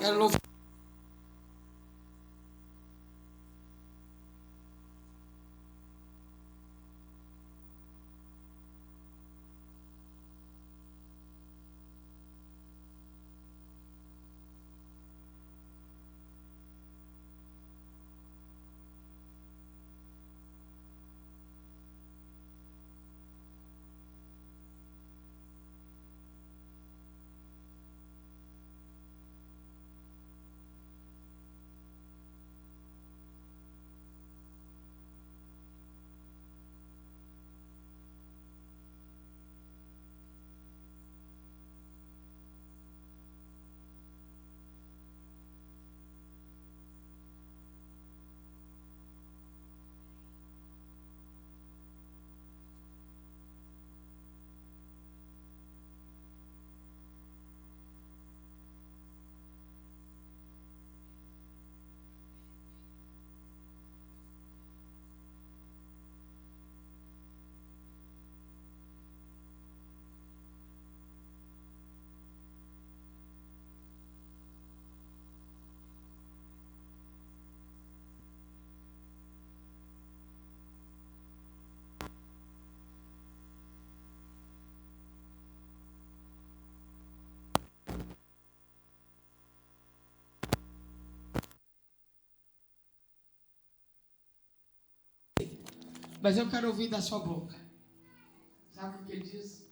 Quero louvar. Mas eu quero ouvir da sua boca. Sabe o que ele diz?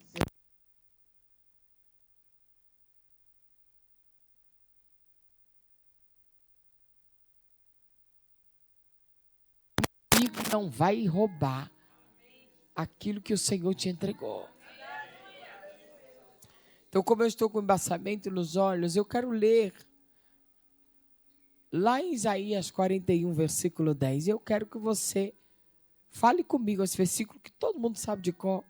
O inimigo não vai roubar aquilo que o Senhor te entregou. Então, como eu estou com embaçamento nos olhos, eu quero ler lá em Isaías 41, versículo 10. Eu quero que você fale comigo esse versículo que todo mundo sabe de cor.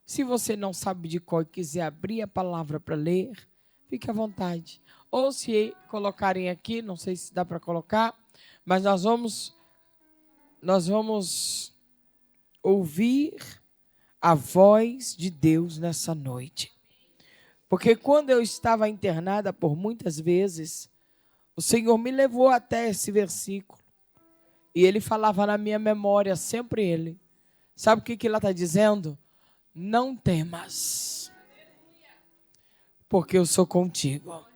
Se você não sabe de cor e quiser abrir a palavra para ler, fique à vontade. Ou se colocarem aqui, não sei se dá para colocar, mas nós vamos ouvir a voz de Deus nessa noite. Porque quando eu estava internada por muitas vezes, o Senhor me levou até esse versículo. E ele falava na minha memória, sempre ele. Sabe o que ela está dizendo? Não temas, porque eu sou contigo.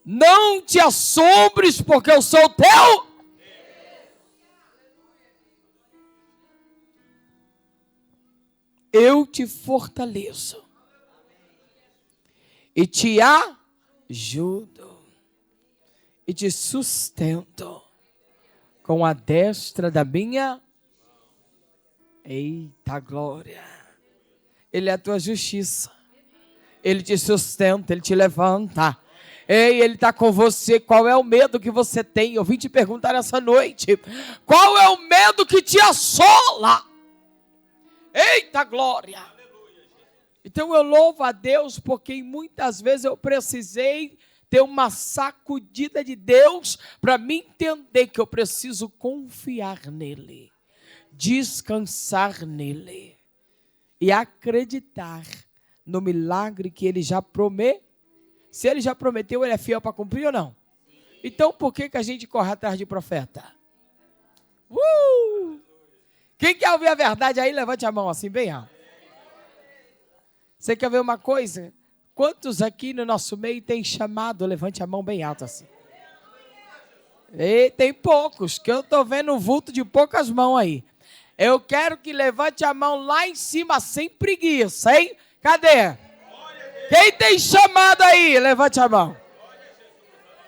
Não te assombres, porque eu sou teu. Eu te fortaleço e te ajudo e te sustento com a destra da minha. Eita glória! Ele é a tua justiça. Ele te sustenta, ele te levanta. Ei, ele está com você. Qual é o medo que você tem? Eu vim te perguntar essa noite. Qual é o medo que te assola? Eita glória! Então eu louvo a Deus porque muitas vezes eu precisei ter uma sacudida de Deus para me entender que eu preciso confiar nele, descansar nele e acreditar no milagre que ele já prometeu. Se ele já prometeu, ele é fiel para cumprir ou não? Então por que a gente corre atrás de profeta? Quem quer ouvir a verdade aí, levante a mão assim bem alto. Você quer ver uma coisa? Quantos aqui no nosso meio tem chamado? Levante a mão bem alto assim. E tem poucos, que eu estou vendo um vulto de poucas mãos aí. Eu quero que levante a mão lá em cima, sem preguiça, hein? Cadê? Quem tem chamado aí? Levante a mão.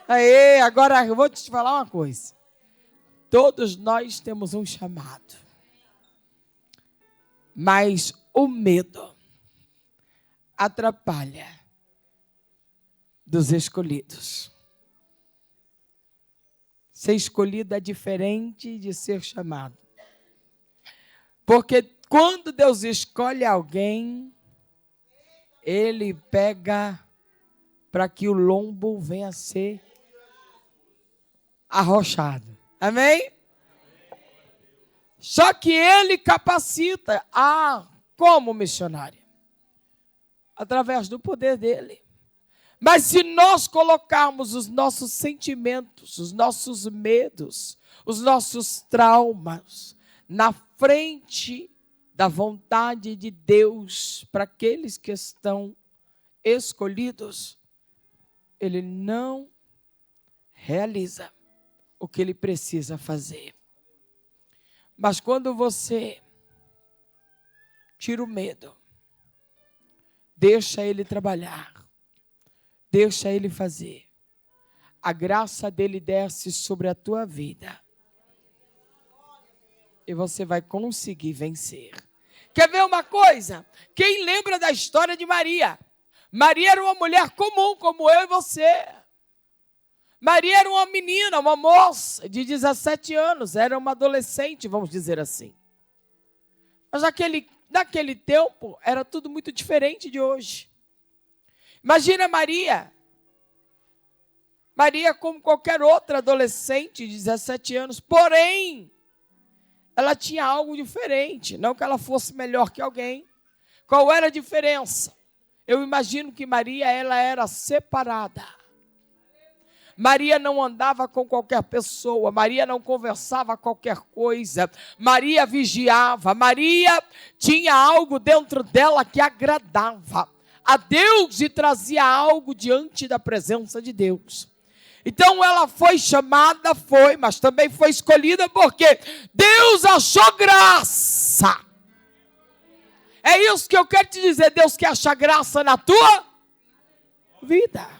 Aí, agora eu vou te falar uma coisa. Todos nós temos um chamado. Mas o medo atrapalha dos escolhidos. Ser escolhido é diferente de ser chamado. Porque quando Deus escolhe alguém, ele pega para que o lombo venha a ser arrochado. Amém? Só que ele capacita como missionário. Através do poder dele. Mas se nós colocarmos os nossos sentimentos, os nossos medos, os nossos traumas na frente da vontade de Deus para aqueles que estão escolhidos, Ele não realiza o que Ele precisa fazer. Mas quando você tira o medo, deixa Ele trabalhar, deixa Ele fazer, a graça dele desce sobre a tua vida e você vai conseguir vencer. Quer ver uma coisa? Quem lembra da história de Maria? Maria era uma mulher comum, como eu e você. Maria era uma menina, uma moça de 17 anos, era uma adolescente, vamos dizer assim. Mas naquele tempo, era tudo muito diferente de hoje. Imagina Maria. Maria como qualquer outra adolescente de 17 anos, porém, ela tinha algo diferente, não que ela fosse melhor que alguém. Qual era a diferença? Eu imagino que Maria, ela era separada. Maria não andava com qualquer pessoa, Maria não conversava qualquer coisa, Maria vigiava, Maria tinha algo dentro dela que agradava a Deus e trazia algo diante da presença de Deus. Então ela foi chamada, mas também foi escolhida porque Deus achou graça. É isso que eu quero te dizer, Deus quer achar graça na tua vida.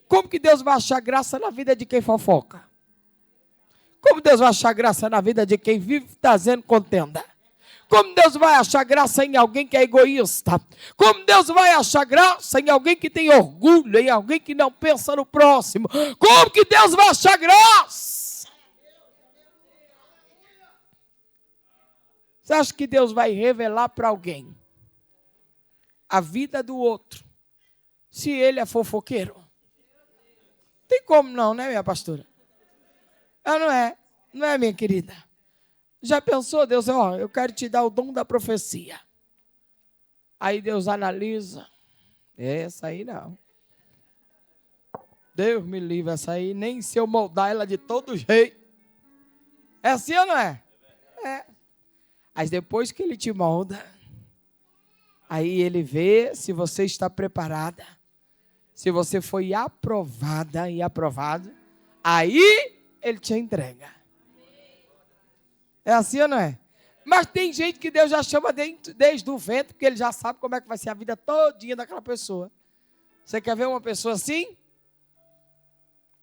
Como que Deus vai achar graça na vida de quem fofoca? Como Deus vai achar graça na vida de quem vive trazendo contenda? Como Deus vai achar graça em alguém que é egoísta? Como Deus vai achar graça em alguém que tem orgulho, em alguém que não pensa no próximo? Como que Deus vai achar graça? Você acha que Deus vai revelar para alguém a vida do outro se ele é fofoqueiro? Tem como não, né, minha pastora? Não é, minha querida? Já pensou, Deus, eu quero te dar o dom da profecia. Aí Deus analisa. Essa aí não. Deus me livre, essa aí, nem se eu moldar ela de todo jeito. É assim ou não é? É. Mas depois que ele te molda, aí ele vê se você está preparada. Se você foi aprovada e aprovado, aí ele te entrega. É assim ou não é? Mas tem gente que Deus já chama desde o ventre, porque ele já sabe como é que vai ser a vida todinha daquela pessoa. Você quer ver uma pessoa assim?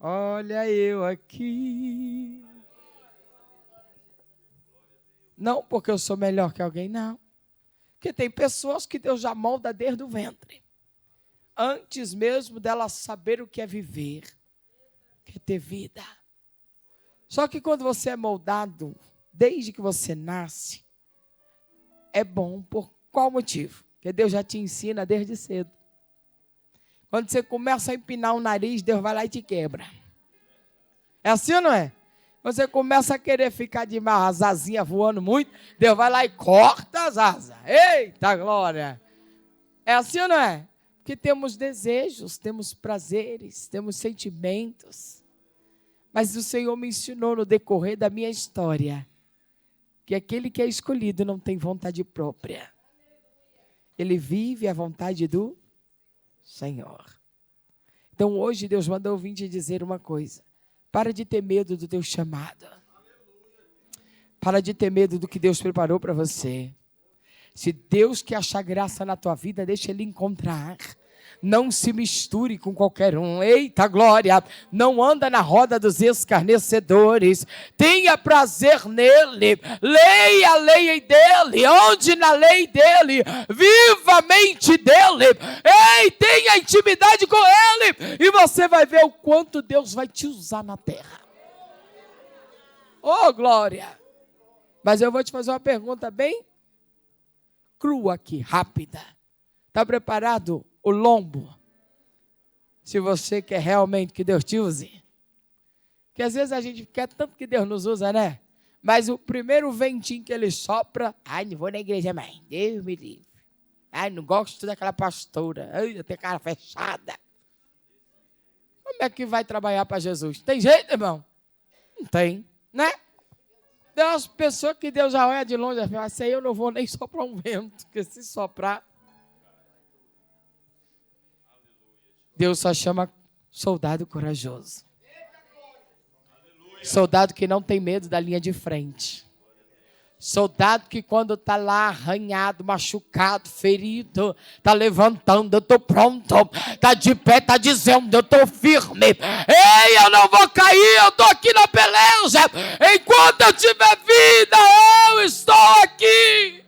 Olha eu aqui. Não porque eu sou melhor que alguém, não. Porque tem pessoas que Deus já molda desde o ventre. Antes mesmo dela saber o que é viver, o que é ter vida. Só que quando você é moldado, desde que você nasce, é bom por qual motivo? Porque Deus já te ensina desde cedo. Quando você começa a empinar o nariz, Deus vai lá e te quebra. É assim ou não é? Você começa a querer ficar demais, as asinhas voando muito, Deus vai lá e corta as asas. Eita glória! É assim ou não é? Porque temos desejos, temos prazeres, temos sentimentos. Mas o Senhor me ensinou no decorrer da minha história que aquele que é escolhido não tem vontade própria. Ele vive a vontade do Senhor. Então hoje Deus mandou vir te dizer uma coisa. Para de ter medo do teu chamado. Para de ter medo do que Deus preparou para você. Se Deus quer achar graça na tua vida, deixa Ele encontrar. Não se misture com qualquer um. Eita glória! Não anda na roda dos escarnecedores. Tenha prazer nele. Leia a lei dele. Onde na lei dele. Viva a mente dele. Ei, tenha intimidade com ele. E você vai ver o quanto Deus vai te usar na terra. Oh, glória! Mas eu vou te fazer uma pergunta bem crua aqui, rápida. Está preparado o lombo? Se você quer realmente que Deus te use. Porque às vezes a gente quer tanto que Deus nos usa, né? Mas o primeiro ventinho que ele sopra, ai, não vou na igreja mais, Deus me livre. Ai, não gosto daquela pastora, ai, eu tenho cara fechada. Como é que vai trabalhar para Jesus? Tem jeito, irmão? Não tem, né? Tem umas pessoas que Deus já olha de longe e fala, assim, eu não vou nem soprar um vento, porque se soprar... Deus só chama soldado corajoso. Soldado que não tem medo da linha de frente. Soldado que quando está lá arranhado, machucado, ferido, está levantando, eu estou pronto, está de pé, está dizendo, eu estou firme. Ei, eu não vou cair, eu estou aqui na peleja. Enquanto eu tiver vida, eu estou aqui.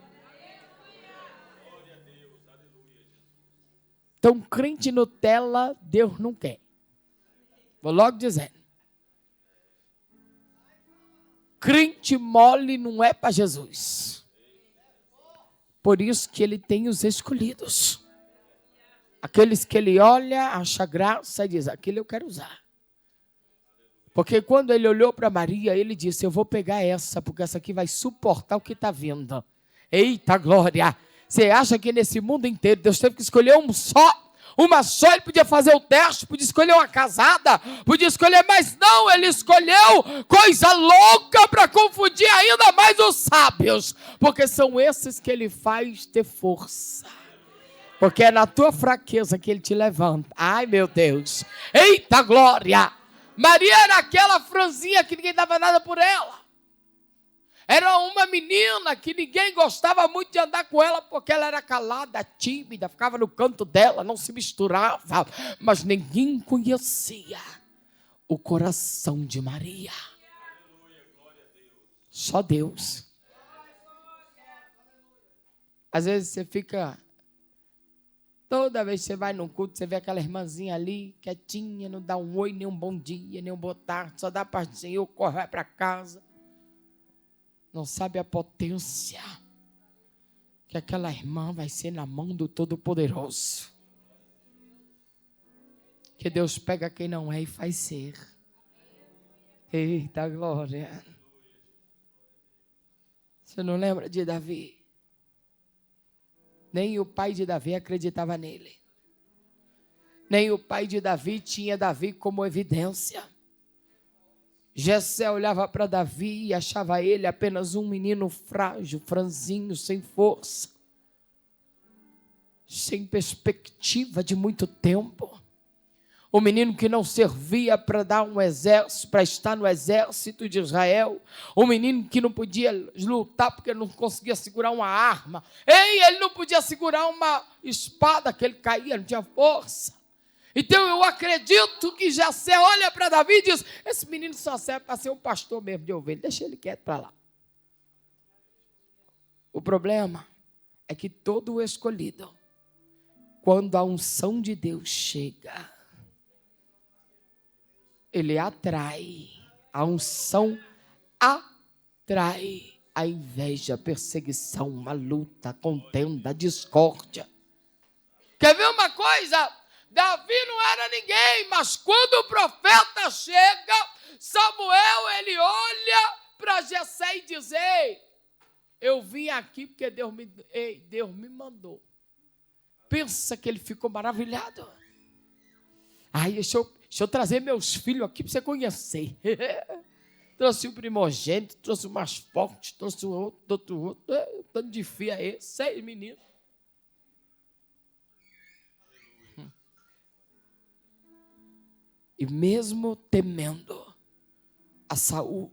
Então, crente Nutella, Deus não quer. Vou logo dizendo. Crente mole não é para Jesus. Por isso que ele tem os escolhidos. Aqueles que ele olha, acha graça e diz, aquele eu quero usar. Porque quando ele olhou para Maria, ele disse, eu vou pegar essa, porque essa aqui vai suportar o que está vindo. Eita glória! Você acha que nesse mundo inteiro Deus teve que escolher uma só, ele podia fazer o teste, podia escolher uma casada, podia escolher, mas não, ele escolheu coisa louca para confundir ainda mais os sábios, porque são esses que ele faz ter força, porque é na tua fraqueza que ele te levanta. Ai meu Deus, eita glória! Maria era aquela franzinha que ninguém dava nada por ela. Era uma menina que ninguém gostava muito de andar com ela, porque ela era calada, tímida, ficava no canto dela, não se misturava. Mas ninguém conhecia o coração de Maria. Só Deus. Às vezes você fica... Toda vez que você vai num culto, você vê aquela irmãzinha ali, quietinha, não dá um oi, nem um bom dia, nem um boa tarde, só dá paz do Senhor, corre para casa. Não sabe a potência que aquela irmã vai ser na mão do Todo-Poderoso. Que Deus pega quem não é e faz ser. Eita glória. Você não lembra de Davi? Nem o pai de Davi acreditava nele. Nem o pai de Davi tinha Davi como evidência. Jessé olhava para Davi e achava ele apenas um menino frágil, franzinho, sem força, sem perspectiva de muito tempo. Um menino que não servia para dar um exército, para estar no exército de Israel. Um menino que não podia lutar porque não conseguia segurar uma arma. Ele não podia segurar uma espada que ele caía, não tinha força. Então eu acredito que Jessé olha para Davi e diz, esse menino só serve para ser um pastor mesmo de ovelha, deixa ele quieto para lá. O problema é que todo o escolhido, quando a unção de Deus chega, ele atrai, a unção atrai a inveja, a perseguição, a luta, a contenda, a discórdia. Quer ver uma coisa? Davi não era ninguém, mas quando o profeta chega, Samuel, ele olha para Jessé e diz, ei, eu vim aqui porque Deus me mandou. Pensa que ele ficou maravilhado. Ai, deixa eu trazer meus filhos aqui para você conhecer. Trouxe o primogênito, trouxe o mais forte, trouxe o outro, tanto de filho é esse, 6 meninos. E mesmo temendo a Saul,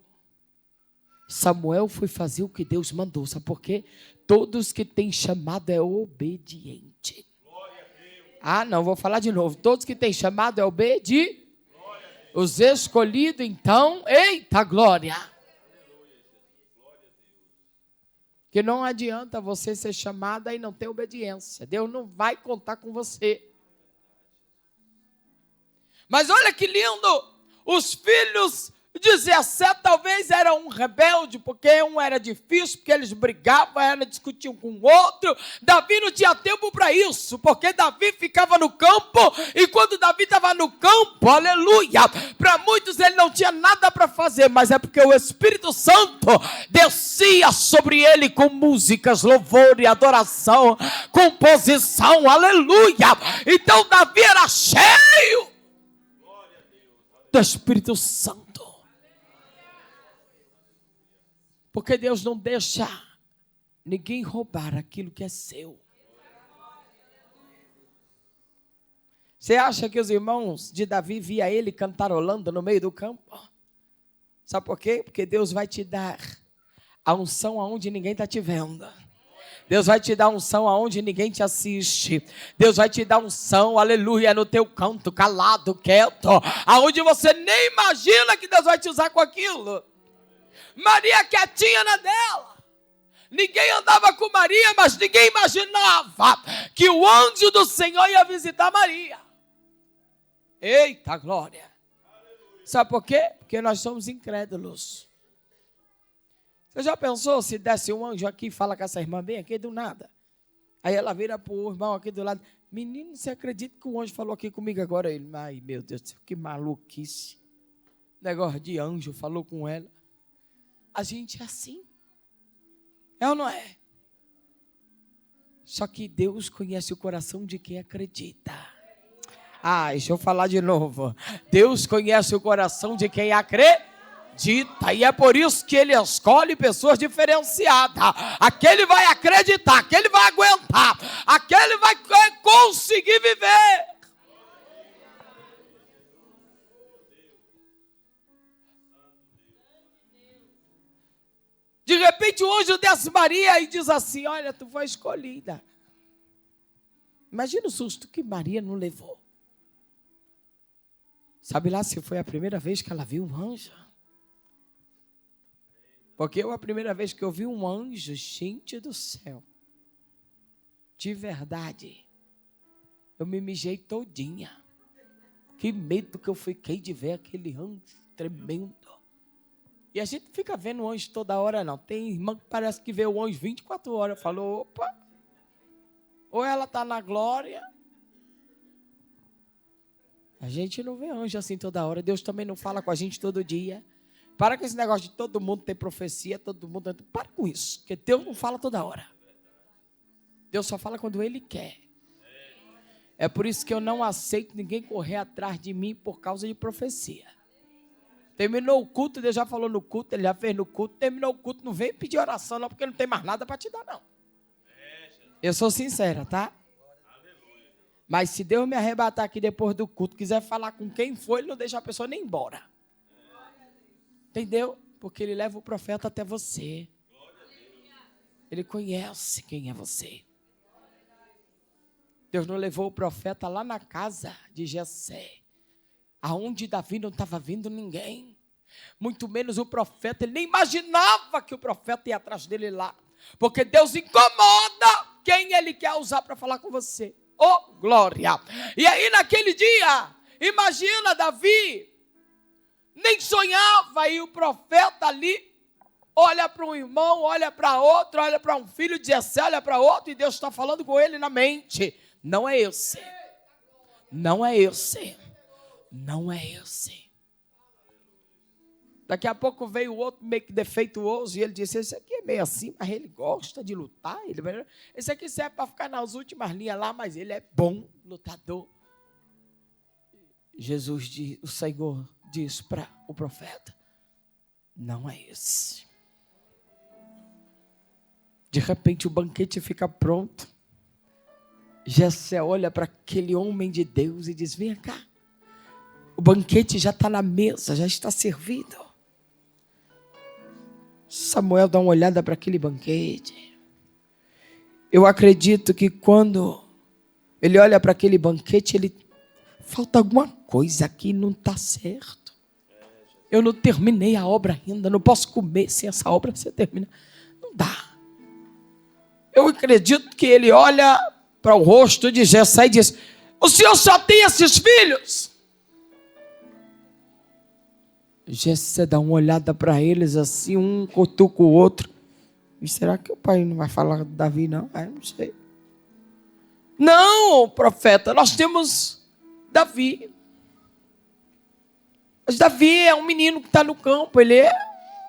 Samuel foi fazer o que Deus mandou. Sabe por quê? Todos que têm chamado é obediente. Ah, não, vou falar de novo. Todos que têm chamado é obediente. Os escolhidos, então, eita glória. Que não adianta você ser chamada e não ter obediência. Deus não vai contar com você. Mas olha que lindo, os filhos de Jessé talvez eram um rebelde, porque um era difícil, porque eles brigavam, discutiam com o outro. Davi não tinha tempo para isso, porque Davi ficava no campo, e quando Davi estava no campo, aleluia, para muitos ele não tinha nada para fazer, mas é porque o Espírito Santo descia sobre ele com músicas, louvor e adoração, composição, aleluia. Então Davi era cheio. do Espírito Santo. Porque Deus não deixa ninguém roubar aquilo que é seu. Você acha que os irmãos de Davi via ele cantarolando no meio do campo? Sabe por quê? Porque Deus vai te dar a unção aonde ninguém está te vendo. Deus vai te dar unção aonde ninguém te assiste. Deus vai te dar unção, aleluia, no teu canto, calado, quieto, aonde você nem imagina que Deus vai te usar com aquilo. Maria quietinha na dela. Ninguém andava com Maria, mas ninguém imaginava que o anjo do Senhor ia visitar Maria. Eita glória! Sabe por quê? Porque nós somos incrédulos. Você já pensou se desse um anjo aqui e fala com essa irmã bem aqui do nada? Aí ela vira para o irmão aqui do lado. Menino, você acredita que o anjo falou aqui comigo agora? Ele, ai meu Deus do céu, que maluquice. Negócio de anjo falou com ela. A gente é assim. É ou não é? Só que Deus conhece o coração de quem acredita. Deixa eu falar de novo. Deus conhece o coração de quem acredita. E é por isso que Ele escolhe pessoas diferenciadas. Aquele vai acreditar, aquele vai aguentar, aquele vai conseguir viver. De repente o anjo desce Maria e diz assim: olha, tu foi escolhida. Imagina o susto que Maria não levou. Sabe lá se foi a primeira vez que ela viu um anjo? Porque a primeira vez que eu vi um anjo, gente do céu, de verdade, eu me mijei todinha. Que medo que eu fiquei de ver aquele anjo tremendo. E a gente fica vendo o anjo toda hora, não. Tem irmã que parece que vê o anjo 24 horas. Falou, opa, ou ela está na glória. A gente não vê anjo assim toda hora. Deus também não fala com a gente todo dia. Para com esse negócio de todo mundo ter profecia, todo mundo... Para com isso, porque Deus não fala toda hora. Deus só fala quando Ele quer. É por isso que eu não aceito ninguém correr atrás de mim por causa de profecia. Terminou o culto, Deus já falou no culto, Ele já fez no culto. Terminou o culto, não vem pedir oração não, porque não tem mais nada para te dar não. Eu sou sincera, tá? Mas se Deus me arrebatar aqui depois do culto, quiser falar com quem for, Ele não deixa a pessoa nem embora. Entendeu? Porque Ele leva o profeta até você. Ele conhece quem é você. Deus não levou o profeta lá na casa de Jessé, aonde Davi não estava vendo ninguém. Muito menos o profeta. Ele nem imaginava que o profeta ia atrás dele lá. Porque Deus incomoda quem Ele quer usar para falar com você. Oh, glória! E aí naquele dia, imagina Davi, nem sonhava, e o profeta ali olha para um irmão, olha para outro, olha para um filho de Jessé, olha para outro, e Deus está falando com ele na mente. Não é esse. Não é esse. Não é esse. Daqui a pouco veio o outro meio que defeituoso, e ele disse, esse aqui é meio assim, mas ele gosta de lutar. Esse aqui serve para ficar nas últimas linhas lá, mas ele é bom lutador. O Senhor diz para o profeta, não é esse. De repente o banquete fica pronto. Jessé olha para aquele homem de Deus e diz, vem cá. O banquete já está na mesa, já está servido. Samuel dá uma olhada para aquele banquete. Eu acredito que quando ele olha para aquele banquete, falta alguma coisa aqui, não está certo. Eu não terminei a obra ainda, não posso comer sem essa obra ser terminada. Não dá. Eu acredito que ele olha para o rosto de Jessé e diz, o senhor só tem esses filhos? Jessé dá uma olhada para eles assim, um cutuca o outro. E será que o pai não vai falar de Davi, não? Eu não sei. Não, profeta, nós temos Davi. Mas Davi é um menino que está no campo, ele é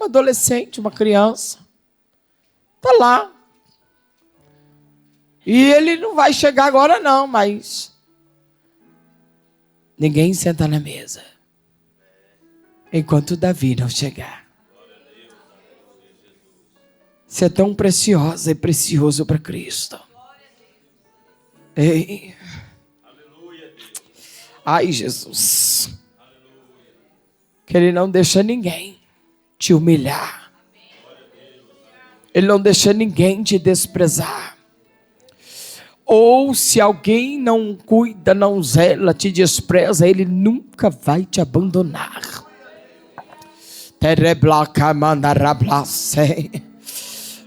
um adolescente, uma criança. Está lá. E ele não vai chegar agora não, mas ninguém senta na mesa. enquanto Davi não chegar. Você é tão preciosa e precioso para Cristo. Ei. Ai, Jesus. Que Ele não deixa ninguém te humilhar. Ele não deixa ninguém te desprezar. Ou se alguém não cuida, não zela, te despreza, Ele nunca vai te abandonar.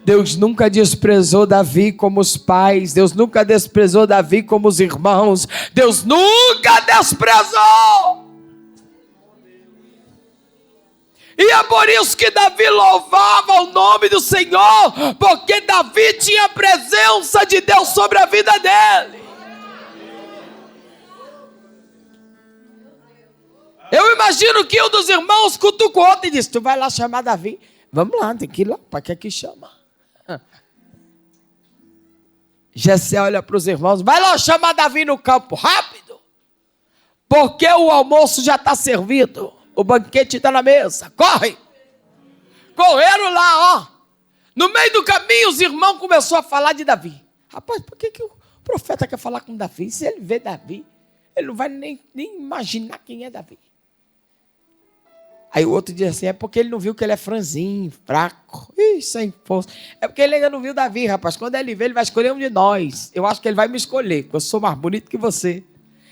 Deus nunca desprezou Davi como os pais. Deus nunca desprezou Davi como os irmãos. Deus nunca desprezou. E é por isso que Davi louvava o nome do Senhor, porque Davi tinha a presença de Deus sobre a vida dele. Eu imagino que um dos irmãos cutucou o outro e disse: tu vai lá chamar Davi? Vamos lá, tem que ir lá, para que chama? Jessé olha para os irmãos: vai lá chamar Davi no campo, rápido, porque o almoço já está servido. O banquete está na mesa, corre. Correram lá, ó. No meio do caminho, os irmãos começaram a falar de Davi. Rapaz, por que o profeta quer falar com Davi? Se ele vê Davi, ele não vai nem imaginar quem é Davi. Aí o outro diz assim: é porque ele não viu que ele é franzinho, fraco, sem força. É porque ele ainda não viu Davi, rapaz. Quando ele vê, ele vai escolher um de nós. Eu acho que ele vai me escolher, porque eu sou mais bonito que você.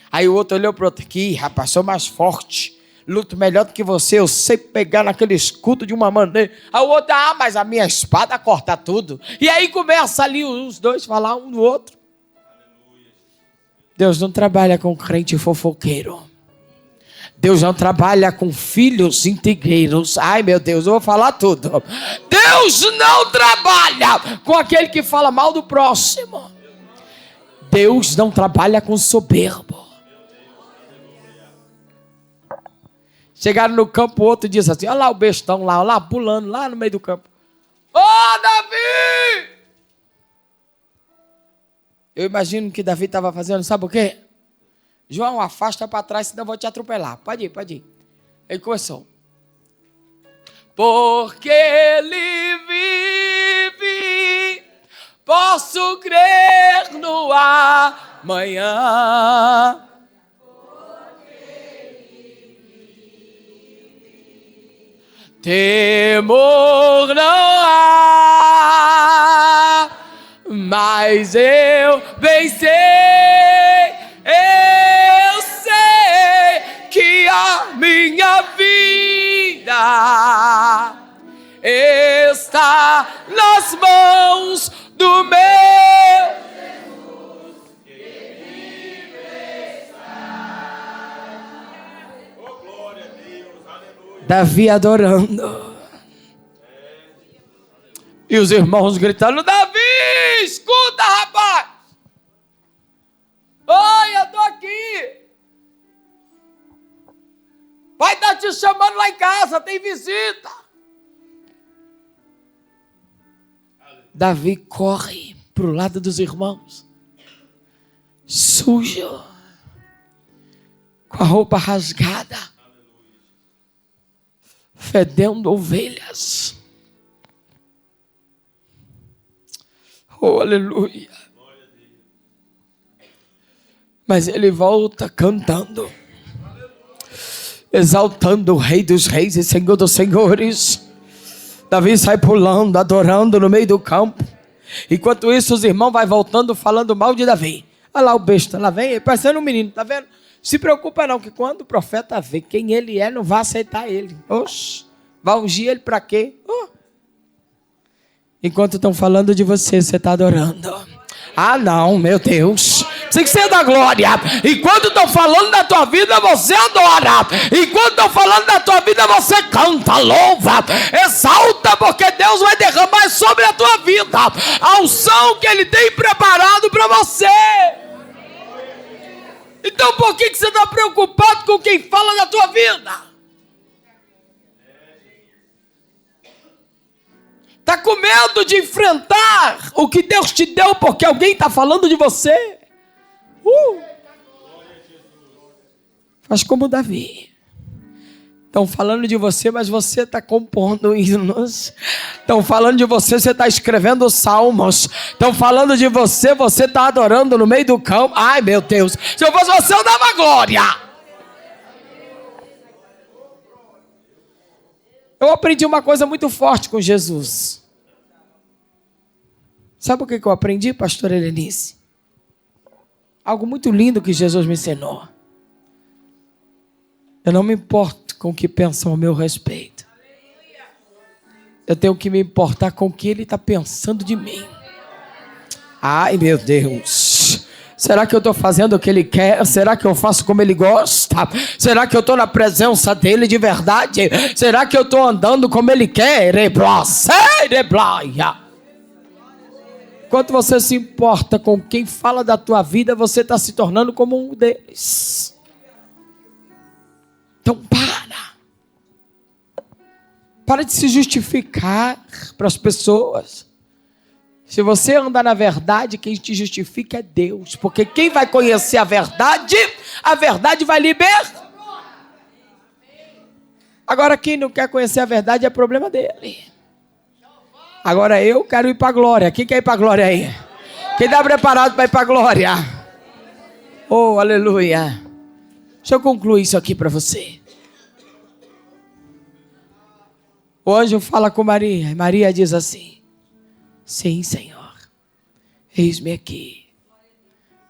Aí o outro olhou para o outro: aqui, rapaz, sou mais forte, luto melhor do que você, eu sei pegar naquele escudo de uma maneira. Aí o outro: ah, mas a minha espada corta tudo. E aí começa ali os dois falar um no outro. Deus não trabalha com crente fofoqueiro. Deus não trabalha com filhos intrigueiros. Ai, meu Deus, eu vou falar tudo. Deus não trabalha com aquele que fala mal do próximo. Deus não trabalha com soberbo. Chegaram no campo, o outro diz assim: olha lá o bestão lá, olha lá, pulando lá no meio do campo. Ô, Davi! Eu imagino que Davi estava fazendo, sabe o quê? João, afasta para trás, senão eu vou te atropelar. Pode ir, pode ir. Ele começou: porque ele vive, posso crer no amanhã. Temor não há, mas eu bem sei, eu sei que a minha vida está nas mãos do meu Jesus, que vive está. Oh, glória a Deus, aleluia. Davi adorando. E os irmãos gritando: Davi, escuta, rapaz. Oi, eu estou aqui. Vai estar te chamando lá em casa, tem visita. Davi corre para o lado dos irmãos, sujo, com a roupa rasgada, fedendo ovelhas. Oh, aleluia. Mas ele volta cantando, exaltando o Rei dos Reis e Senhor dos Senhores. Davi sai pulando, adorando no meio do campo. Enquanto isso, os irmãos vão voltando, falando mal de Davi. Olha lá o besta, lá vem ele, parecendo um menino, tá vendo? Se preocupa não, que quando o profeta vê quem ele é, não vai aceitar ele. Oxe, vai ungir ele para quê? Enquanto estão falando de você, você está adorando. Ah, não, meu Deus. Você que ser da glória. Enquanto estão falando da tua vida, você adora. Enquanto estão falando da tua vida, você canta, louva, exalta, porque Deus vai derramar sobre a tua vida a unção que Ele tem preparado para você. Então por que você está preocupado com quem fala da tua vida? Está com medo de enfrentar o que Deus te deu porque alguém está falando de você? Faz como Davi. Estão falando de você, mas você está compondo hinos. Estão falando de você, você está escrevendo salmos. Estão falando de você, você está adorando no meio do campo. Ai, meu Deus. Se eu fosse você, eu dava glória. Eu aprendi uma coisa muito forte com Jesus. Sabe o que eu aprendi, pastora Helenice? Algo muito lindo que Jesus me ensinou. Eu não me importo com o que pensam a meu respeito. Eu tenho que me importar com o que Ele está pensando de mim. Ai, meu Deus. Será que eu estou fazendo o que Ele quer? Será que eu faço como Ele gosta? Será que eu estou na presença dEle de verdade? Será que eu estou andando como Ele quer? Enquanto você se importa com quem fala da tua vida, você está se tornando como um deles. Então para de se justificar para as pessoas. Se você andar na verdade, quem te justifica é Deus, porque quem vai conhecer a verdade vai libertar. Agora quem não quer conhecer a verdade é problema dele. Agora eu quero ir para a glória. Quem quer ir para a glória aí? Quem está preparado para ir para a glória? Oh, aleluia. Deixa eu concluir isso aqui para você. O anjo fala com Maria. E Maria diz assim: sim, Senhor. Eis-me aqui.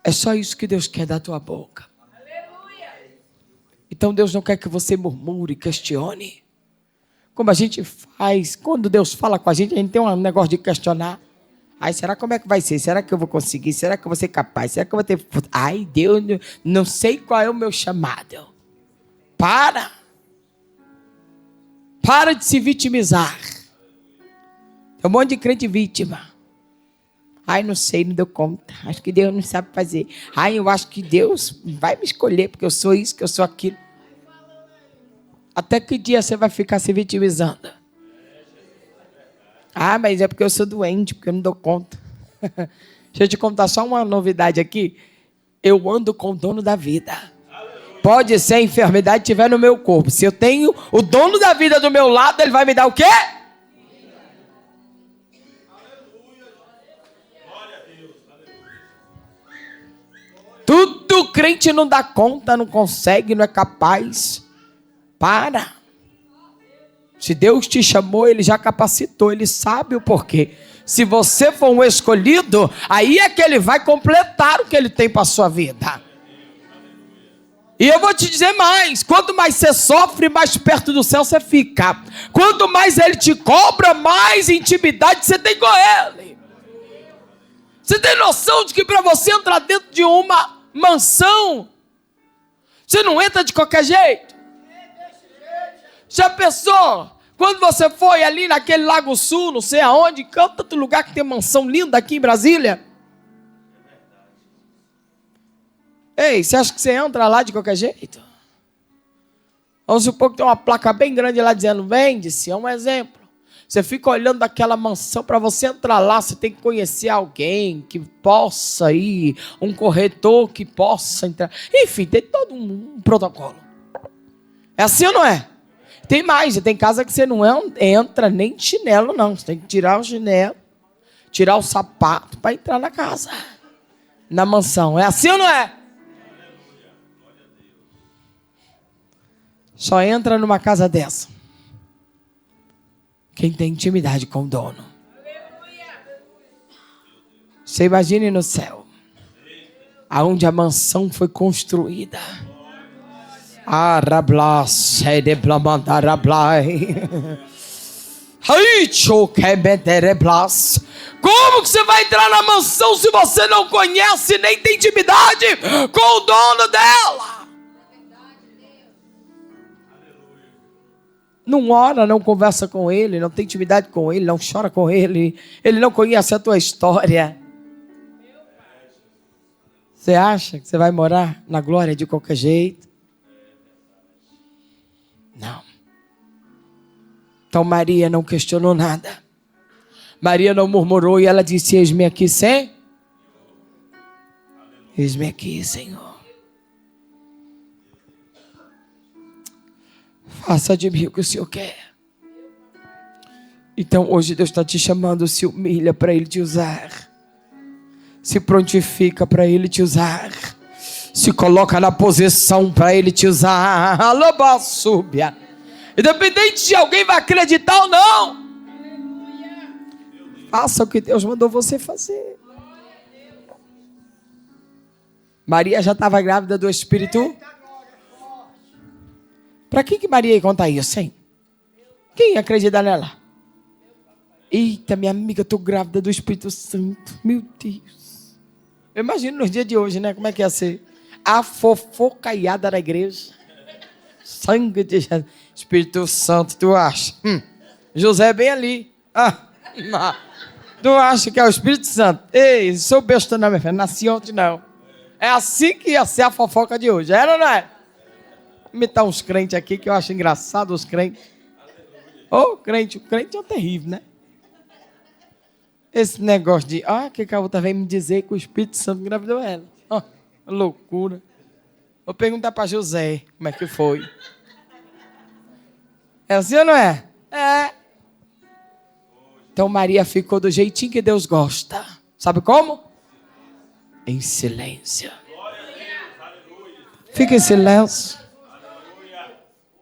É só isso que Deus quer da tua boca. Então Deus não quer que você murmure, questione. Como a gente faz, quando Deus fala com a gente tem um negócio de questionar. Ai, será como é que vai ser? Será que eu vou conseguir? Será que eu vou ser capaz? Será que eu vou ter... Ai, Deus, não sei qual é o meu chamado. Para de se vitimizar. Tem um monte de crente vítima. Ai, não sei, não deu conta. Acho que Deus não sabe fazer. Ai, eu acho que Deus vai me escolher porque eu sou isso, que eu sou aquilo. Até que dia você vai ficar se vitimizando? Ah, mas é porque eu sou doente, porque eu não dou conta. Deixa eu te contar só uma novidade aqui. Eu ando com o dono da vida. Pode ser a enfermidade que estiver no meu corpo. Se eu tenho o dono da vida do meu lado, ele vai me dar o quê? Tudo crente não dá conta, não consegue, não é capaz. Para. Se Deus te chamou, Ele já capacitou, Ele sabe o porquê. Se você for um escolhido, aí é que Ele vai completar o que Ele tem para a sua vida. E eu vou te dizer mais, quanto mais você sofre, mais perto do céu você fica. Quanto mais Ele te cobra, mais intimidade você tem com Ele. Você tem noção de que para você entrar dentro de uma mansão, você não entra de qualquer jeito? Já pensou? Quando você foi ali naquele Lago Sul, não sei aonde, tanto lugar que tem mansão linda aqui em Brasília. Ei, você acha que você entra lá de qualquer jeito? Vamos supor que tem uma placa bem grande lá dizendo, vende-se, é um exemplo. Você fica olhando aquela mansão, para você entrar lá, você tem que conhecer alguém que possa ir, um corretor que possa entrar. Enfim, tem todo um protocolo. É assim ou não é? Tem mais, tem casa que você não entra nem de chinelo, não. Você tem que tirar o chinelo, tirar o sapato para entrar na casa, na mansão. É assim ou não é? Só entra numa casa dessa quem tem intimidade com o dono. Você imagine no céu, aonde a mansão foi construída. Como que você vai entrar na mansão se você não conhece nem tem intimidade com o dono dela? Não ora, não conversa com ele, não tem intimidade com ele, não chora com ele, ele não conhece a tua história. Você acha que você vai morar na glória de qualquer jeito? Não. Então Maria não questionou nada. Maria não murmurou e ela disse, eis-me aqui, Senhor. Eis-me aqui, Senhor. Faça de mim o que o Senhor quer. Então hoje Deus está te chamando, se humilha para Ele te usar. Se prontifica para Ele te usar. Se coloca na posição para Ele te usar. Alô, súbia. Independente de alguém vai acreditar ou não. Faça o que Deus mandou você fazer. Maria já estava grávida do Espírito. Para que Maria ia contar isso, hein? Quem ia acreditar nela? Eita, minha amiga, estou grávida do Espírito Santo. Meu Deus. Eu imagino nos dias de hoje, né? Como é que ia ser? A fofocaiada da igreja. Sangue de Jesus. Espírito Santo, tu acha? José é bem ali. Tu acha que é o Espírito Santo? Ei, sou besta não, minha filha. Nasci ontem, não. É assim que ia ser a fofoca de hoje. Era ou não é? Imitar uns crentes aqui que eu acho engraçado, os crentes. Ô, crente, o crente é terrível, né? Esse negócio de, que a outra vem me dizer que o Espírito Santo engravidou ela. Loucura. Vou perguntar para José como é que foi. É assim ou não é? É. Então Maria ficou do jeitinho que Deus gosta. Sabe como? Em silêncio. Fica em silêncio.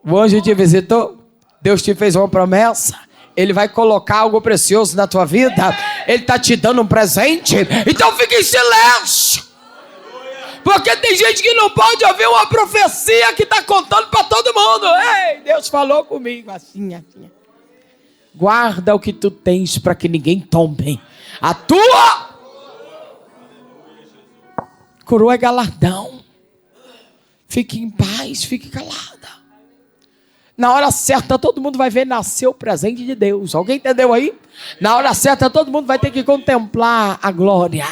O anjo te visitou. Deus te fez uma promessa. Ele vai colocar algo precioso na tua vida. Ele está te dando um presente. Então fica em silêncio. Porque tem gente que não pode ouvir uma profecia que está contando para todo mundo. Ei, Deus falou comigo assim, assim. Guarda o que tu tens para que ninguém tome. A tua coroa é galardão. Fique em paz, fique calada. Na hora certa todo mundo vai ver nascer o presente de Deus. Alguém entendeu aí? Na hora certa todo mundo vai ter que contemplar a glória.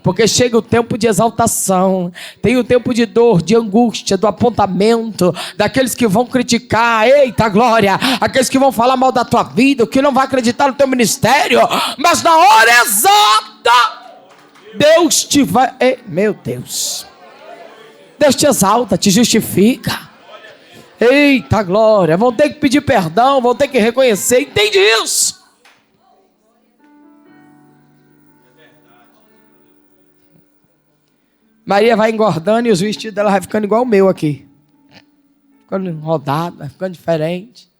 Porque chega o tempo de exaltação. Tem o tempo de dor, de angústia, do apontamento. Daqueles que vão criticar. Eita glória. Aqueles que vão falar mal da tua vida. Que não vai acreditar no teu ministério. Mas na hora exata Deus te vai... meu Deus. Deus te exalta, te justifica. Eita glória, vão ter que pedir perdão, vão ter que reconhecer, entende isso? Maria vai engordando e os vestidos dela vai ficando igual o meu aqui. Ficando rodado, vai ficando diferente.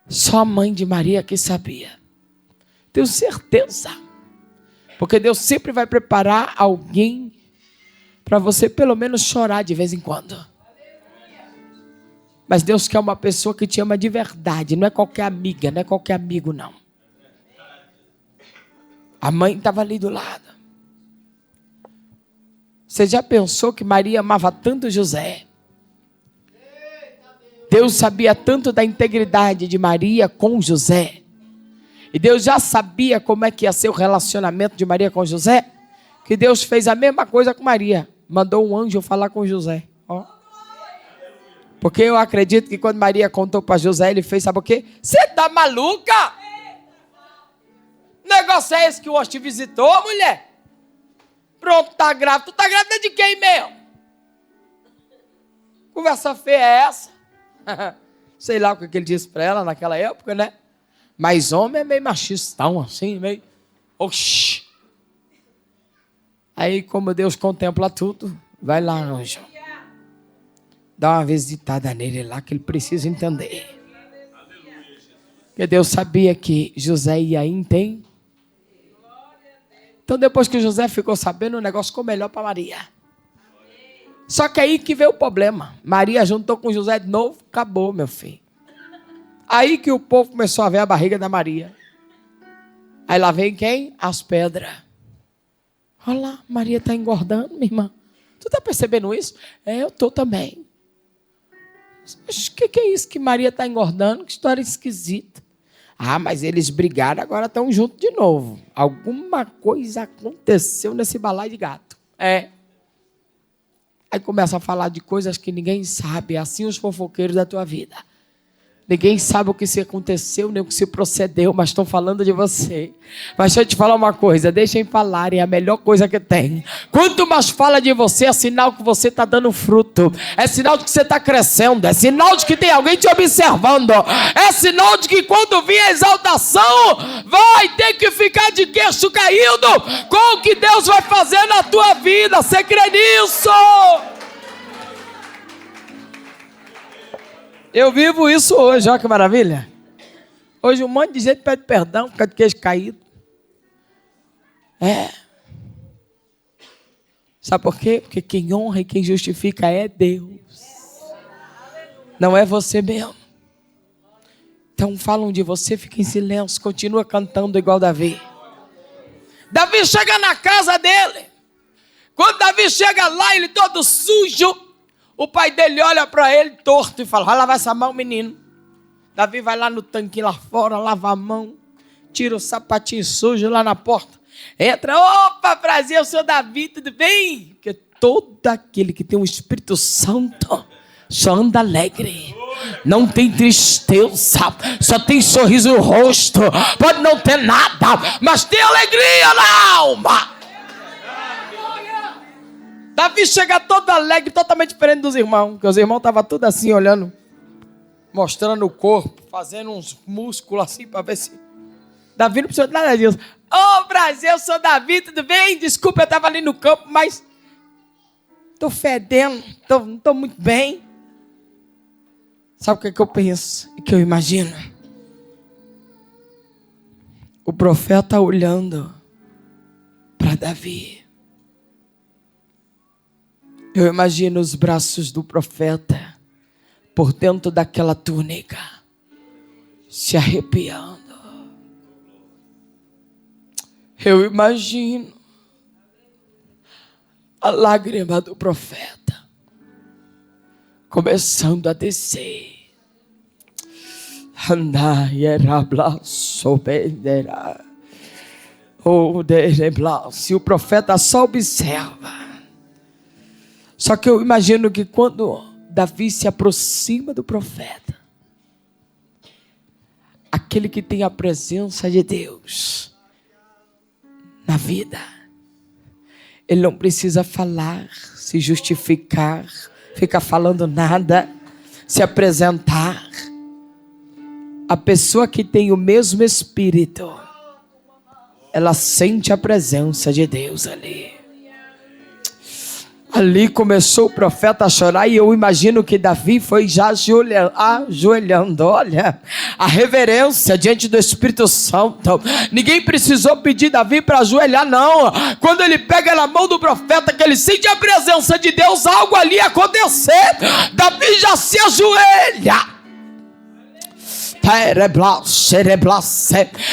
Só a mãe de Maria que sabia. Tenho certeza. Porque Deus sempre vai preparar alguém para você pelo menos chorar de vez em quando. Mas Deus quer uma pessoa que te ama de verdade. Não é qualquer amiga, não é qualquer amigo, não. A mãe estava ali do lado. Você já pensou que Maria amava tanto José? Deus sabia tanto da integridade de Maria com José. E Deus já sabia como é que ia ser o relacionamento de Maria com José. Que Deus fez a mesma coisa com Maria. Mandou um anjo falar com José. Porque eu acredito que quando Maria contou para José, ele fez, sabe o quê? Você tá maluca? Negócio é esse que o anjo te visitou, mulher? Pronto, tá grávida. Tu tá grávida de quem mesmo? Conversa feia é essa? Sei lá o que ele disse para ela naquela época, né? Mas homem é meio machistão, assim, meio... Oxi. Aí, como Deus contempla tudo, vai lá, anjo. Dá uma visitada nele lá, que ele precisa entender. Porque Deus sabia que José ia entender. Então, depois que José ficou sabendo, o negócio ficou melhor para Maria. Só que aí que veio o problema. Maria juntou com José de novo, acabou, meu filho. Aí que o povo começou a ver a barriga da Maria. Aí lá vem quem? As pedras. Olha lá, Maria está engordando, minha irmã. Tu está percebendo isso? Eu estou também. O que é isso que Maria está engordando? Que história esquisita. Mas eles brigaram, agora estão juntos de novo. Alguma coisa aconteceu nesse balaio de gato. Aí começa a falar de coisas que ninguém sabe. Assim os fofoqueiros da tua vida. Ninguém sabe o que se aconteceu, nem o que se procedeu, mas estão falando de você. Mas deixa eu te falar uma coisa, deixem falarem, é a melhor coisa que tem. Quanto mais fala de você, é sinal que você está dando fruto. É sinal de que você está crescendo. É sinal de que tem alguém te observando. É sinal de que quando vir a exaltação, vai ter que ficar de queixo caído com o que Deus vai fazer na tua vida. Você crê nisso? Eu vivo isso hoje, olha que maravilha. Hoje um monte de gente pede perdão, fica de queixo caído. Sabe por quê? Porque quem honra e quem justifica é Deus. Não é você mesmo. Então falam de você, fica em silêncio, continua cantando igual Davi. Davi chega na casa dele. Quando Davi chega lá, ele todo sujo. O pai dele olha para ele torto e fala: vai lavar essa mão, menino. Davi vai lá no tanquinho lá fora, lava a mão, tira o sapatinho sujo lá na porta. Entra, opa, prazer, eu sou Davi, tudo bem? Porque todo aquele que tem um Espírito Santo só anda alegre. Não tem tristeza, só tem sorriso no rosto. Pode não ter nada, mas tem alegria na alma. Davi chega todo alegre, totalmente diferente dos irmãos. Porque os irmãos estavam tudo assim, olhando, mostrando o corpo, fazendo uns músculos assim, para ver se... Davi não precisa de nada disso. Ô, Brasil, eu sou Davi, tudo bem? Desculpa, eu estava ali no campo, mas... estou fedendo, não estou muito bem. Sabe o que eu penso? E que eu imagino? O profeta olhando para Davi. Eu imagino os braços do profeta por dentro daquela túnica, se arrepiando. Eu imagino a lágrima do profeta começando a descer. Se o profeta só observa. Só que eu imagino que quando Davi se aproxima do profeta, aquele que tem a presença de Deus na vida, ele não precisa falar, se justificar, ficar falando nada, se apresentar. A pessoa que tem o mesmo Espírito, ela sente a presença de Deus ali. Ali começou o profeta a chorar e eu imagino que Davi foi já ajoelhando. Olha, a reverência diante do Espírito Santo. Ninguém precisou pedir Davi para ajoelhar, não. Quando ele pega na mão do profeta, que ele sente a presença de Deus, algo ali acontecer. Davi já se ajoelha.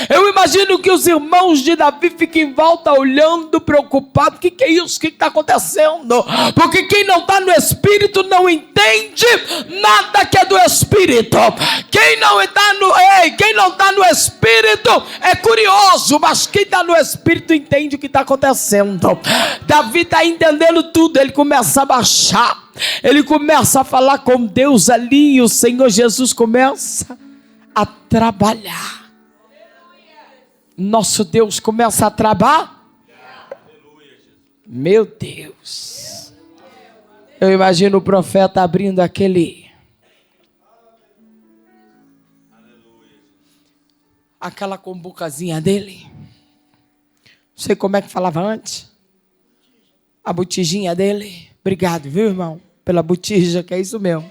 Eu imagino que os irmãos de Davi ficam em volta olhando, preocupados. O que é isso? O que está acontecendo? Porque quem não está no Espírito não entende nada que é do Espírito. Quem não está no Espírito é curioso, mas quem está no Espírito entende o que está acontecendo. Davi está entendendo tudo. Ele começa a baixar, ele começa a falar com Deus ali, e o Senhor Jesus começa a trabalhar. Nosso Deus começa a trabalhar. Meu Deus. Eu imagino o profeta abrindo aquela combucazinha dele. Não sei como é que falava antes. A botijinha dele. Obrigado, viu, irmão? Pela botija, que é isso mesmo.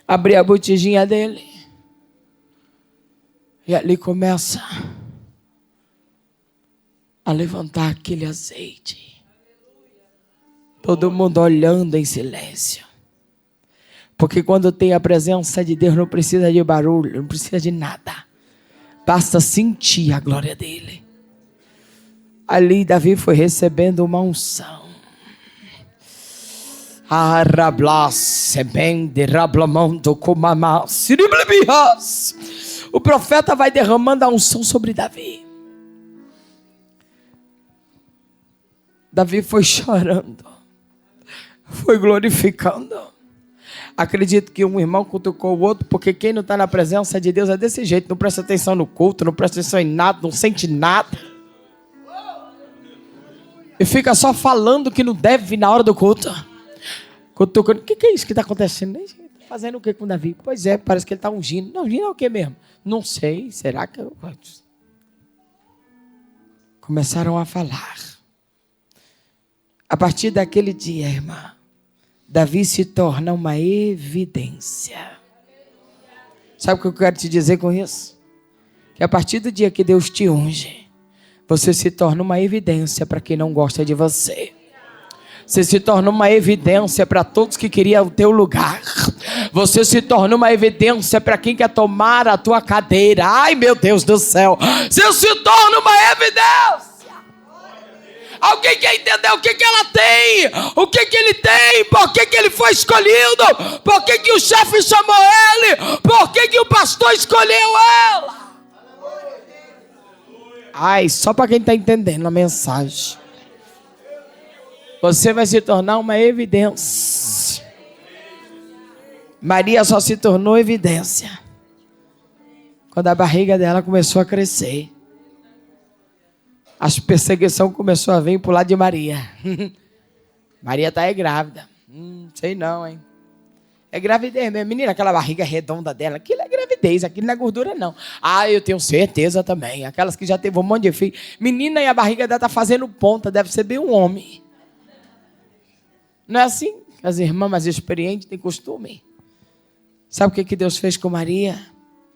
Abri a botijinha dele. E ali começa a levantar aquele azeite. Todo mundo olhando em silêncio. Porque quando tem a presença de Deus, não precisa de barulho, não precisa de nada. Basta sentir a glória dele. Ali Davi foi recebendo uma unção. O profeta vai derramando a unção sobre Davi. Davi foi chorando, foi glorificando. Acredito que um irmão cutucou o outro, porque quem não está na presença de Deus é desse jeito. Não presta atenção no culto, não presta atenção em nada, não sente nada. E fica só falando que não deve vir na hora do culto. Cutucando. O que é isso que está acontecendo? Está fazendo o que com Davi? Pois é, parece que ele está ungindo. Não, ungindo é o que mesmo? Não sei, será que... Começaram a falar. A partir daquele dia, irmã, Davi se torna uma evidência. Sabe o que eu quero te dizer com isso? Que a partir do dia que Deus te unge, você se torna uma evidência para quem não gosta de você. Você se torna uma evidência para todos que queriam o teu lugar. Você se torna uma evidência para quem quer tomar a tua cadeira. Ai, meu Deus do céu. Você se torna uma evidência. Alguém quer entender o que ela tem? O que ele tem? Por que ele foi escolhido? Por que o chefe chamou ele? Por que o pastor escolheu ela? Ai, só para quem está entendendo a mensagem. Você vai se tornar uma evidência. Maria só se tornou evidência quando a barriga dela começou a crescer. A perseguição começou a vir pro lado de Maria. Maria está grávida. Sei não, hein? É gravidez mesmo. Menina, aquela barriga redonda dela, aquilo é gravidez, aquilo não é gordura não. Ah, eu tenho certeza também. Aquelas que já teve um monte de filho. Menina, e a barriga dela está fazendo ponta, deve ser bem um homem. Não é assim? As irmãs mais experientes têm costume. Sabe o que Deus fez com Maria?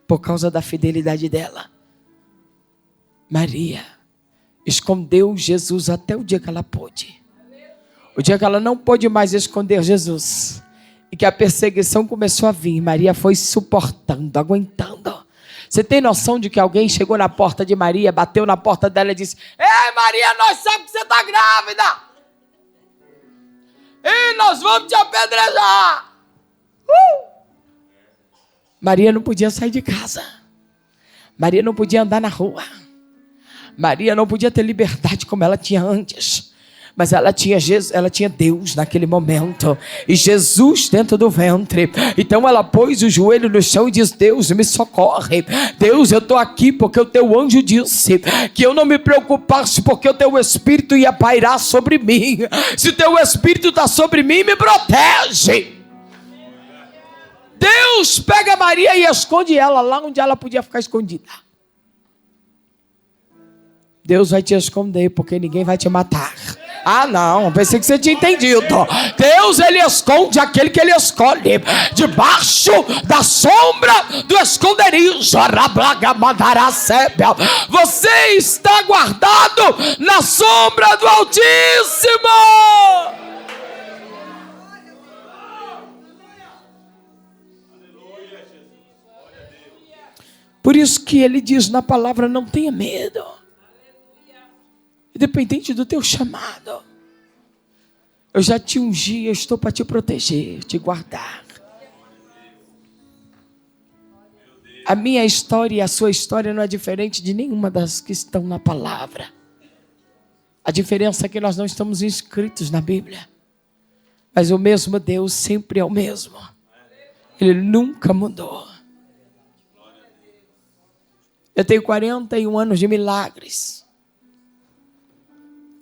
Por causa da fidelidade dela. Maria escondeu Jesus até o dia que ela pôde. O dia que ela não pôde mais esconder Jesus. E que a perseguição começou a vir. Maria foi suportando, aguentando. Você tem noção de que alguém chegou na porta de Maria, bateu na porta dela e disse: Ei, Maria, nós sabemos que você está grávida. E nós vamos te apedrejar. Maria não podia sair de casa. Maria não podia andar na rua. Maria não podia ter liberdade como ela tinha antes. Mas ela tinha Deus naquele momento. E Jesus dentro do ventre. Então ela pôs o joelho no chão e disse: Deus, me socorre. Deus, eu estou aqui porque o teu anjo disse que eu não me preocupasse, porque o teu Espírito ia pairar sobre mim. Se o teu Espírito está sobre mim, me protege. Deus pega Maria e esconde ela lá onde ela podia ficar escondida. Deus vai te esconder porque ninguém vai te matar. Ah, não, pensei que você tinha entendido. Deus, ele esconde aquele que ele escolhe. Debaixo da sombra do esconderijo. Você está guardado na sombra do Altíssimo. Por isso que ele diz na palavra: não tenha medo. Independente do teu chamado, eu já te ungi, eu estou para te proteger, te guardar. A minha história e a sua história não é diferente de nenhuma das que estão na palavra. A diferença é que nós não estamos inscritos na Bíblia. Mas o mesmo Deus sempre é o mesmo. Ele nunca mudou. Eu tenho 41 anos de milagres.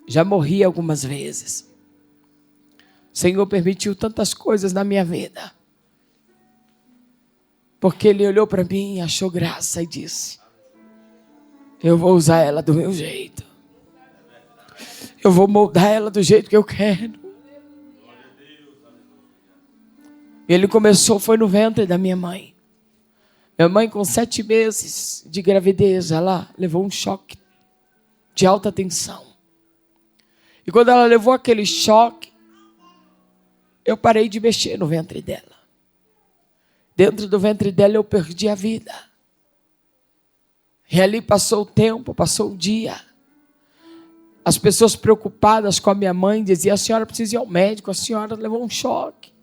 Já morri algumas vezes. O Senhor permitiu tantas coisas na minha vida. Porque Ele olhou para mim, achou graça e disse: eu vou usar ela do meu jeito. Eu vou moldar ela do jeito que eu quero. Ele começou, foi no ventre da minha mãe. Minha mãe, com 7 meses de gravidez, ela levou um choque de alta tensão. E quando ela levou aquele choque, eu parei de mexer no ventre dela. Dentro do ventre dela eu perdi a vida. E ali passou o tempo, passou o dia. As pessoas preocupadas com a minha mãe diziam: a senhora precisa ir ao médico, a senhora levou um choque.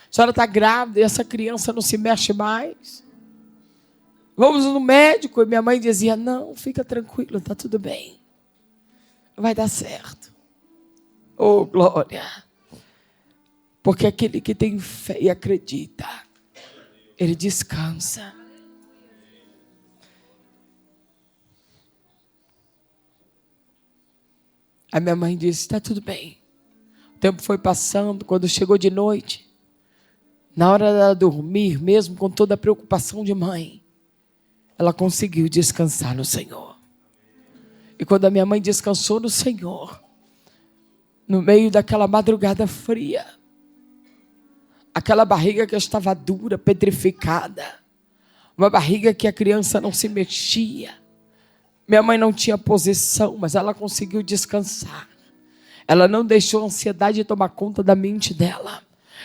A senhora está grávida e essa criança não se mexe mais. Vamos no médico. E minha mãe dizia: não, fica tranquilo, está tudo bem. Vai dar certo. Oh, glória. Porque aquele que tem fé e acredita, ele descansa. A minha mãe disse, está tudo bem. O tempo foi passando, quando chegou de noite, na hora dela dormir, mesmo com toda a preocupação de mãe, ela conseguiu descansar no Senhor. E quando a minha mãe descansou no Senhor, no meio daquela madrugada fria, aquela barriga que estava dura, petrificada, uma barriga que a criança não se mexia, minha mãe não tinha posição, mas ela conseguiu descansar. Ela não deixou a ansiedade tomar conta da mente dela.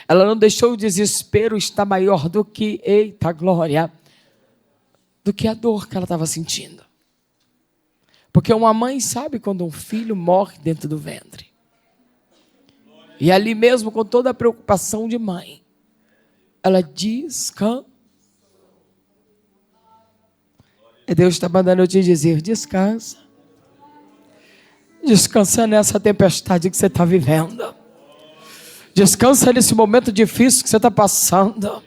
Ela não deixou o desespero estar maior do que, eita glória, do que a dor que ela estava sentindo. Porque uma mãe sabe quando um filho morre dentro do ventre. E ali mesmo, com toda a preocupação de mãe, ela descansa. E Deus está mandando eu te dizer, descansa. Descansa nessa tempestade que você está vivendo. Descansa nesse momento difícil que você está passando.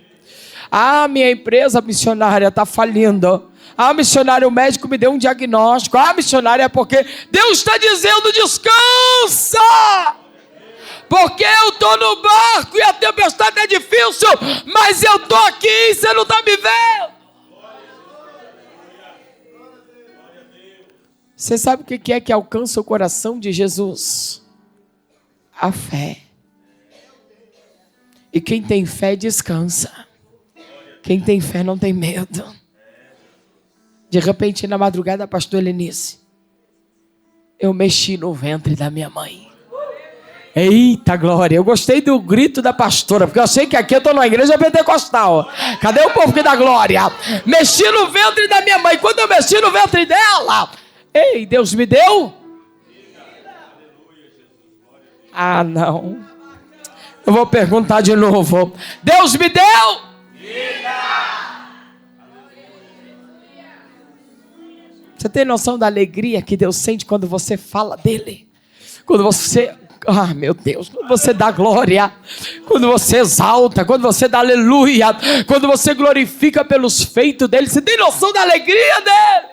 Ah, minha empresa missionária está falindo. Ah, missionário, o médico me deu um diagnóstico. Ah, missionária, é porque Deus está dizendo, descansa. Porque eu estou no barco e a tempestade é difícil, mas eu estou aqui e você não está me vendo. Você sabe o que é que alcança o coração de Jesus? A fé. E quem tem fé descansa. Quem tem fé não tem medo. De repente, na madrugada, pastor Helenice, eu mexi no ventre da minha mãe. Eita glória, eu gostei do grito da pastora, porque eu sei que aqui eu estou numa igreja pentecostal. Cadê o povo que dá glória? Mexi no ventre da minha mãe. Quando eu mexi no ventre dela, ei, Deus me deu? Ah, não. Eu vou perguntar de novo. Deus me deu? Você tem noção da alegria que Deus sente quando você fala dele? Quando você... Ah, meu Deus, quando você dá glória, quando você exalta, quando você dá aleluia, quando você glorifica pelos feitos dele, você tem noção da alegria dele?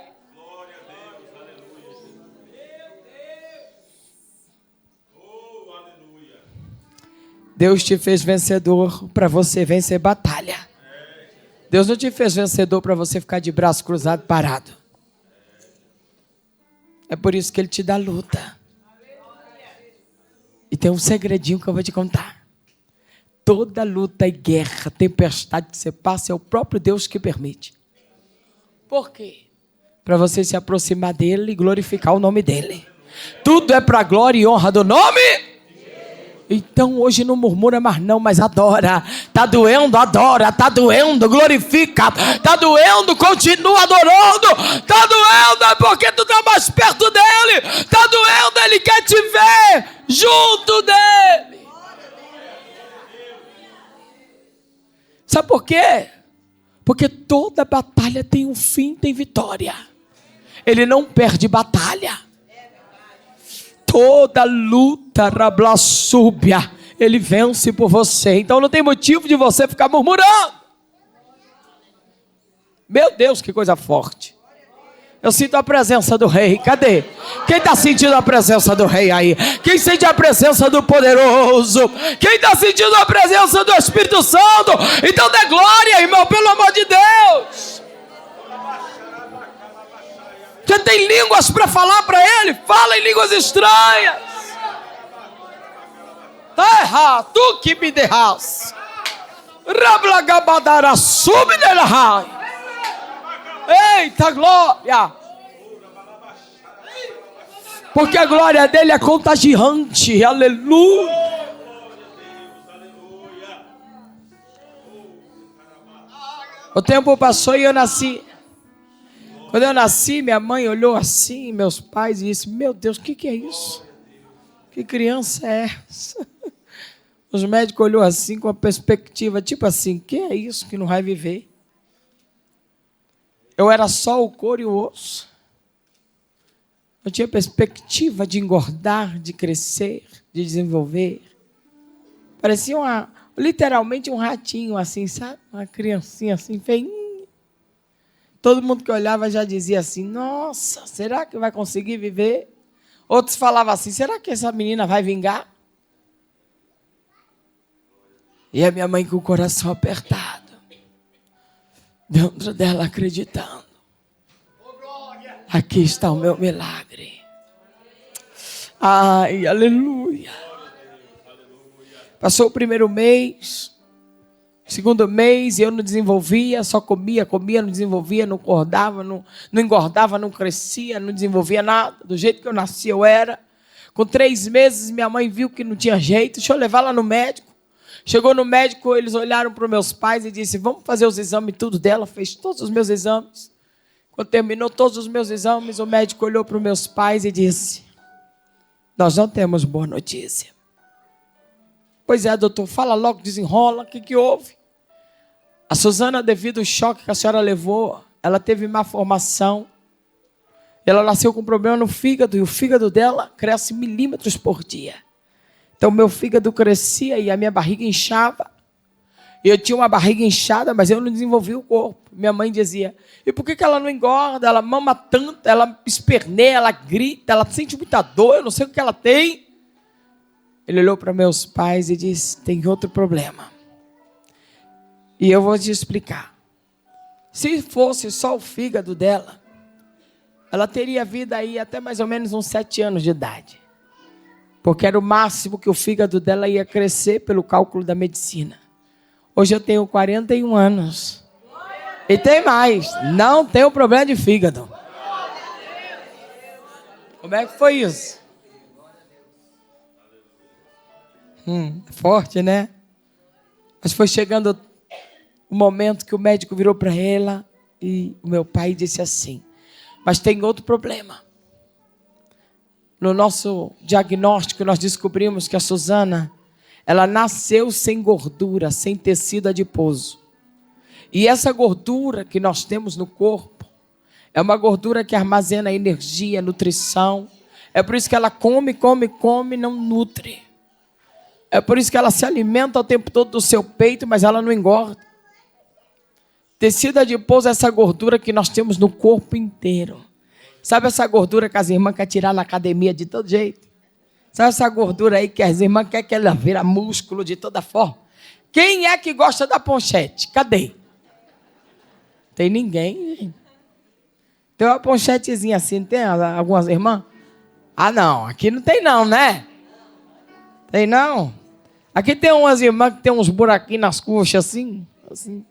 Deus te fez vencedor para você vencer batalha. Deus não te fez vencedor para você ficar de braço cruzado parado. É por isso que ele te dá luta. E tem um segredinho que eu vou te contar. Toda luta e guerra, tempestade que você passa, é o próprio Deus que permite. Por quê? Para você se aproximar dele e glorificar o nome dele. Tudo é para a glória e honra do nome. Então hoje não murmura mais não, mas adora. Tá doendo, adora. Tá doendo, glorifica. Tá doendo, continua adorando. Tá doendo, é porque tu tá mais perto dele. Tá doendo, ele quer te ver junto dele. Sabe por quê? Porque toda batalha tem um fim, tem vitória. Ele não perde batalha. Toda luta, rablaçúbia, ele vence por você. Então não tem motivo de você ficar murmurando. Meu Deus, que coisa forte. Eu sinto a presença do rei. Cadê? Quem está sentindo a presença do rei aí? Quem sente a presença do poderoso? Quem está sentindo a presença do Espírito Santo? Então dê glória, irmão, pelo amor de Deus. Você tem línguas para falar para ele? Fala em línguas estranhas. Terra, tu que me derras. Rablagabadara, sube nela. Eita glória. Porque a glória dele é contagiante. Aleluia. O tempo passou e eu nasci. Quando eu nasci, minha mãe olhou assim, meus pais, e disse, meu Deus, o que é isso? Que criança é essa? Os médicos olhou assim, com a perspectiva, tipo assim, que é isso que não vai viver? Eu era só o couro e o osso. Eu tinha perspectiva de engordar, de crescer, de desenvolver. Parecia literalmente um ratinho assim, sabe? Uma criancinha assim, feinha. Todo mundo que olhava já dizia assim, nossa, será que vai conseguir viver? Outros falavam assim, será que essa menina vai vingar? E a minha mãe com o coração apertado, dentro dela acreditando. Aqui está o meu milagre. Ai, aleluia. Passou o primeiro mês, segundo mês, eu não desenvolvia, só comia, não desenvolvia, não engordava, não engordava, não crescia, não desenvolvia nada. Do jeito que eu nasci, eu era. Com 3 meses, minha mãe viu que não tinha jeito, deixa eu levar lá no médico. Chegou no médico, eles olharam para os meus pais e disse, vamos fazer os exames tudo dela. Fez todos os meus exames. Quando terminou todos os meus exames, o médico olhou para os meus pais e disse, nós não temos boa notícia. Pois é, doutor, fala logo, desenrola, o que houve? A Suzana, devido ao choque que a senhora levou, ela teve má formação. Ela nasceu com problema no fígado, e o fígado dela cresce milímetros por dia. Então, meu fígado crescia e a minha barriga inchava. Eu tinha uma barriga inchada, mas eu não desenvolvia o corpo. Minha mãe dizia, e por que ela não engorda? Ela mama tanto, ela esperneia, ela grita, ela sente muita dor, eu não sei o que ela tem. Ele olhou para meus pais e disse, tem outro problema. E eu vou te explicar. Se fosse só o fígado dela, ela teria vida aí até mais ou menos uns 7 anos de idade. Porque era o máximo que o fígado dela ia crescer pelo cálculo da medicina. Hoje eu tenho 41 anos. E tem mais, não tenho problema de fígado. Como é que foi isso? Forte, né? Mas foi chegando o momento que o médico virou para ela e o meu pai disse assim, mas tem outro problema. No nosso diagnóstico, nós descobrimos que a Suzana, ela nasceu sem gordura, sem tecido adiposo. E essa gordura que nós temos no corpo, é uma gordura que armazena energia, nutrição. É por isso que ela come, não nutre. É por isso que ela se alimenta o tempo todo do seu peito, mas ela não engorda. Tecido adiposo é essa gordura que nós temos no corpo inteiro. Sabe essa gordura que as irmãs querem tirar na academia de todo jeito? Sabe essa gordura aí que as irmãs querem que ela vira músculo de toda forma? Quem é que gosta da ponchete? Cadê? Tem ninguém. Tem uma ponchetezinha assim, tem algumas irmãs? Ah, não, aqui não tem não, né? Tem não? Aqui tem umas irmãs que tem uns buraquinhos nas coxas assim.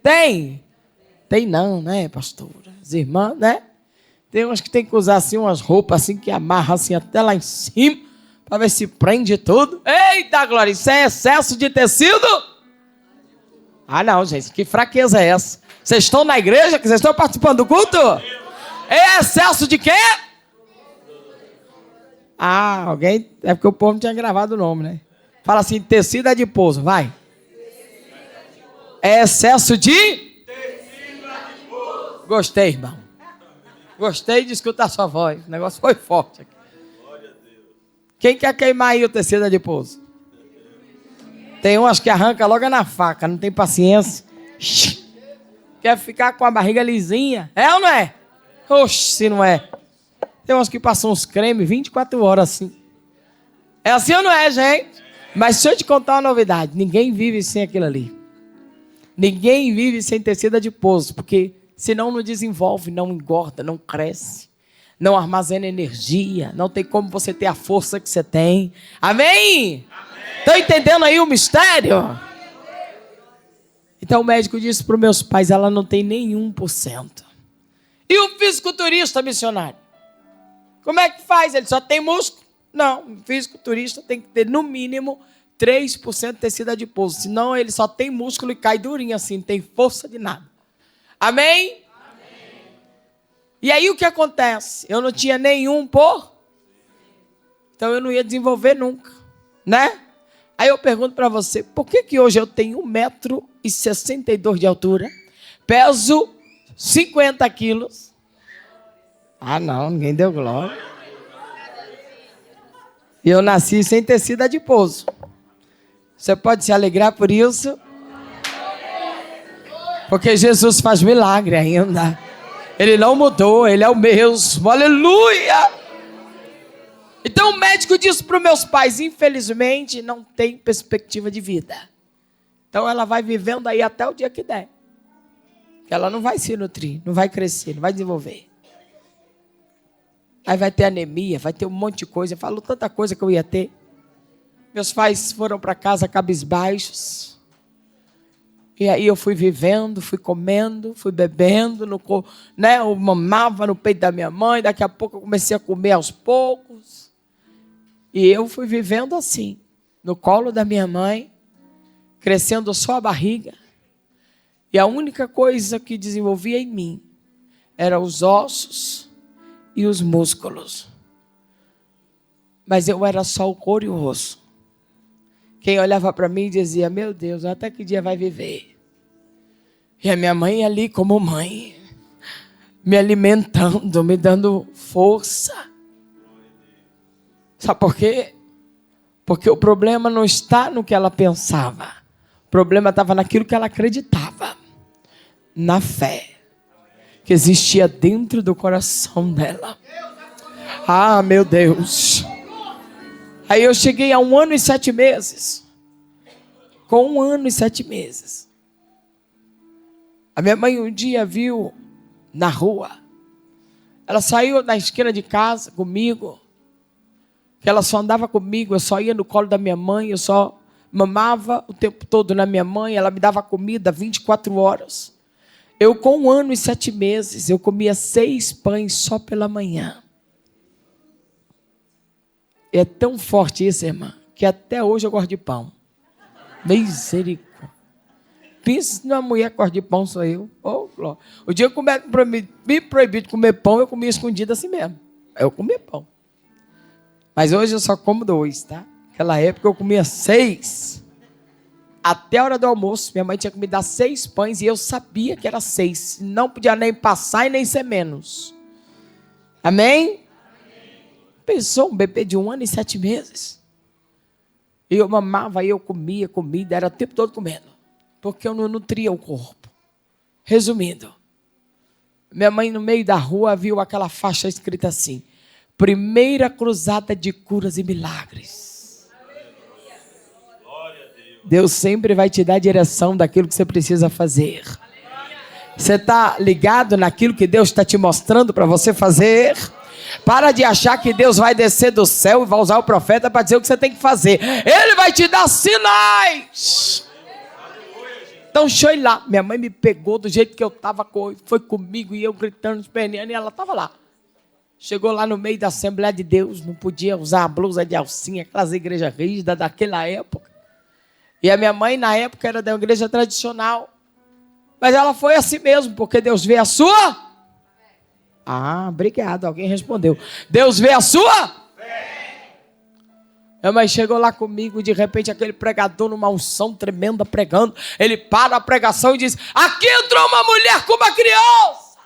Tem? Tem não, né, pastora? As irmãs, né? Tem umas que tem que usar assim umas roupas assim que amarram assim até lá em cima para ver se prende tudo. Eita, glória, isso é excesso de tecido? Ah, não, gente, que fraqueza é essa? Vocês estão na igreja? Que vocês estão participando do culto? É excesso de quê? Ah, alguém... É porque o povo não tinha gravado o nome, né? Fala assim, tecido adiposo, vai. É excesso de... tecido adiposo. Gostei, irmão. Gostei de escutar sua voz. O negócio foi forte aqui. Quem quer queimar aí o tecido adiposo? Tem umas que arranca logo na faca, não tem paciência. Quer ficar com a barriga lisinha? É ou não é? Oxe, se não é. Tem umas que passam uns cremes 24 horas assim. É assim ou não é, gente? Mas se eu te contar uma novidade, ninguém vive sem aquilo ali. Ninguém vive sem tecido adiposo, porque senão não desenvolve, não engorda, não cresce, não armazena energia, não tem como você ter a força que você tem. Amém? Estão entendendo aí o mistério? Então o médico disse para os meus pais, ela não tem nem 1%. E o fisiculturista missionário? Como é que faz? Ele só tem músculo? Não, o fisiculturista tem que ter no mínimo 3% de tecido adiposo. Senão ele só tem músculo e cai durinho assim, não tem força de nada. Amém? Amém? E aí o que acontece? Eu não tinha nenhum então eu não ia desenvolver nunca, né? Aí eu pergunto para você, por que hoje eu tenho 1,62 m de altura, peso 50 quilos? Ah não, ninguém deu glória. E eu nasci sem tecido adiposo. Você pode se alegrar por isso? Porque Jesus faz milagre ainda. Ele não mudou, ele é o mesmo. Aleluia! Então o médico disse para os meus pais, infelizmente não tem perspectiva de vida. Então ela vai vivendo aí até o dia que der. Ela não vai se nutrir, não vai crescer, não vai desenvolver. Aí vai ter anemia, vai ter um monte de coisa. Falou tanta coisa que eu ia ter. Meus pais foram para casa cabisbaixos. E aí eu fui vivendo, fui comendo, fui bebendo. Eu mamava no peito da minha mãe. Daqui a pouco eu comecei a comer aos poucos. E eu fui vivendo assim, no colo da minha mãe, crescendo só a barriga. E a única coisa que desenvolvia em mim eram os ossos e os músculos. Mas eu era só o couro e o osso. Quem olhava para mim dizia, meu Deus, até que dia vai viver? E a minha mãe ali como mãe, me alimentando, me dando força. Sabe por quê? Porque o problema não está no que ela pensava. O problema estava naquilo que ela acreditava. Na fé que existia dentro do coração dela. Ah, meu Deus. Aí eu cheguei a 1 ano e 7 meses. Com 1 ano e 7 meses. A minha mãe um dia viu na rua. Ela saiu na esquina de casa comigo. Que ela só andava comigo. Eu só ia no colo da minha mãe. Eu só mamava o tempo todo na minha mãe. Ela me dava comida 24 horas. Eu com 1 ano e 7 meses. Eu comia 6 pães só pela manhã. É tão forte isso, irmã, que até hoje eu gosto de pão. Misericórdia. Pensa numa mulher que gosta de pão, sou eu. Oh, glória. O dia que me proibiu de comer pão, eu comia escondido assim mesmo. Eu comia pão. Mas hoje eu só como 2, tá? Naquela época eu comia 6. Até a hora do almoço, minha mãe tinha que me dar 6 pães e eu sabia que era 6. Não podia nem passar e nem ser menos. Amém? Pensou um bebê de 1 ano e 7 meses. E eu mamava, e eu comia comida, era o tempo todo comendo. Porque eu não nutria o corpo. Resumindo, minha mãe no meio da rua viu aquela faixa escrita assim: Primeira Cruzada de Curas e Milagres. Deus sempre vai te dar a direção daquilo que você precisa fazer. Você está ligado naquilo que Deus está te mostrando para você fazer? Para de achar que Deus vai descer do céu e vai usar o profeta para dizer o que você tem que fazer. Ele vai te dar sinais. Então deixa eu ir lá. Minha mãe me pegou do jeito que eu estava, foi comigo e eu gritando, esperneando, e ela estava lá. Chegou lá no meio da Assembleia de Deus, não podia usar a blusa de alcinha, aquelas igrejas rígidas daquela época. E a minha mãe, na época, era da igreja tradicional. Mas ela foi assim mesmo, porque Deus vê a sua... Ah, obrigado, alguém respondeu. Deus vê a sua... Fé. Minha mãe chegou lá comigo, de repente, aquele pregador numa unção tremenda pregando. Ele para a pregação e diz, aqui entrou uma mulher com uma criança.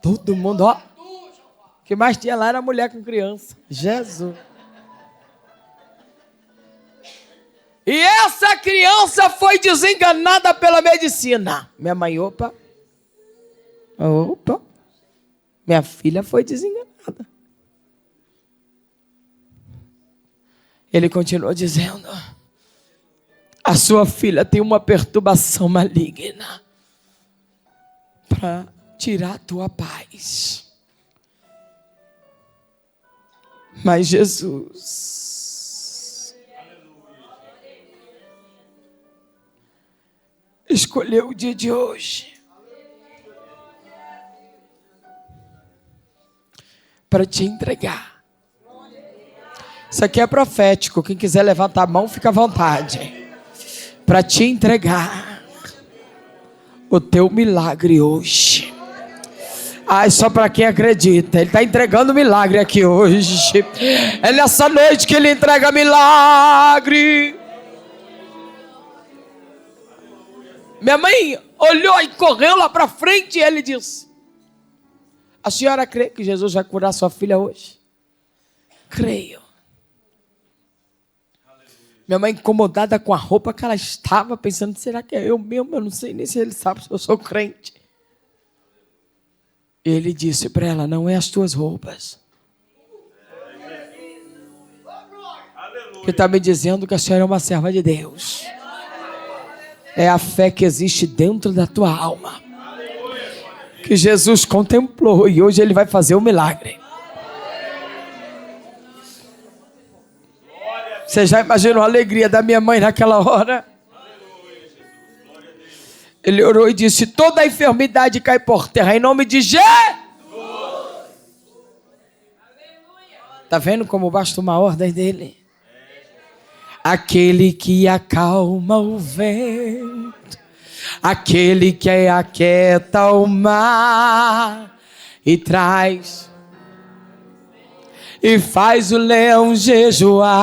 Todo mundo, ó. O que mais tinha lá era mulher com criança. Jesus. E essa criança foi desenganada pela medicina. Minha mãe, opa. Minha filha foi desenganada. Ele continuou dizendo, a sua filha tem uma perturbação maligna para tirar a tua paz. Mas Jesus escolheu o dia de hoje para te entregar. Isso aqui é profético. Quem quiser levantar a mão, fica à vontade. Para te entregar o teu milagre hoje. Ai, só para quem acredita. Ele está entregando milagre aqui hoje. É nessa noite que ele entrega milagre. Minha mãe olhou e correu lá para frente e ele disse, a senhora crê que Jesus vai curar sua filha hoje? Creio. Minha mãe incomodada com a roupa que ela estava, pensando, será que é eu mesmo? Eu não sei nem se ele sabe se eu sou crente. Ele disse para ela, não é as tuas roupas. Que está me dizendo que a senhora é uma serva de Deus. É a fé que existe dentro da tua alma. Que Jesus contemplou e hoje ele vai fazer um milagre. Você já imaginou a alegria da minha mãe naquela hora? Ele orou e disse, toda a enfermidade cai por terra, em nome de Jesus. Está vendo como basta uma ordem dele? Aquele que acalma o vento, aquele que aquieta o mar e traz e faz o leão jejuar.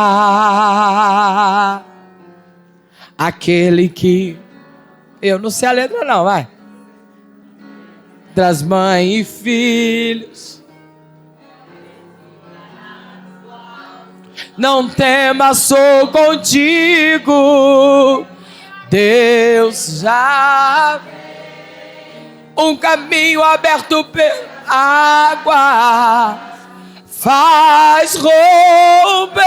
Aquele que... Eu não sei a letra não, vai. Das mães e filhos. Não temas, sou contigo. Deus já... Um caminho aberto pela água. Faz romper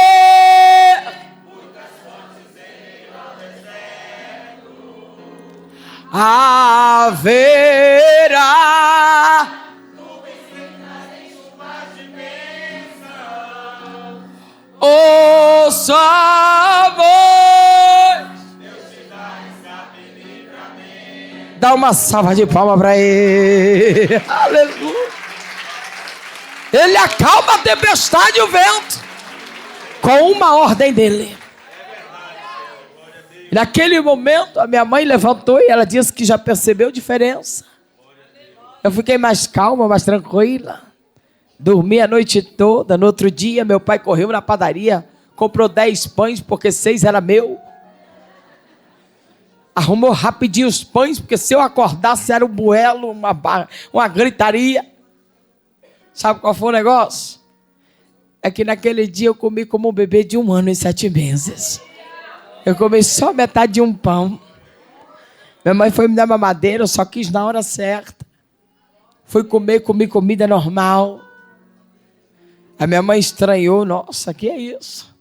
haverá o sua voz. Dá uma salva de palmas para ele. Aleluia. Ele acalma a tempestade e o vento com uma ordem dele. Naquele momento, a minha mãe levantou e ela disse que já percebeu diferença. Eu fiquei mais calma, mais tranquila. Dormi a noite toda. No outro dia, meu pai correu na padaria, comprou 10 pães, porque 6 era meu. Arrumou rapidinho os pães, porque se eu acordasse era um buelo, uma gritaria. Sabe qual foi o negócio? É que naquele dia eu comi como um bebê de 1 ano e 7 meses. Eu comi só metade de um pão. Minha mãe foi me dar mamadeira, eu só quis na hora certa. Fui comer, comi comida normal. A minha mãe estranhou, nossa, que é isso?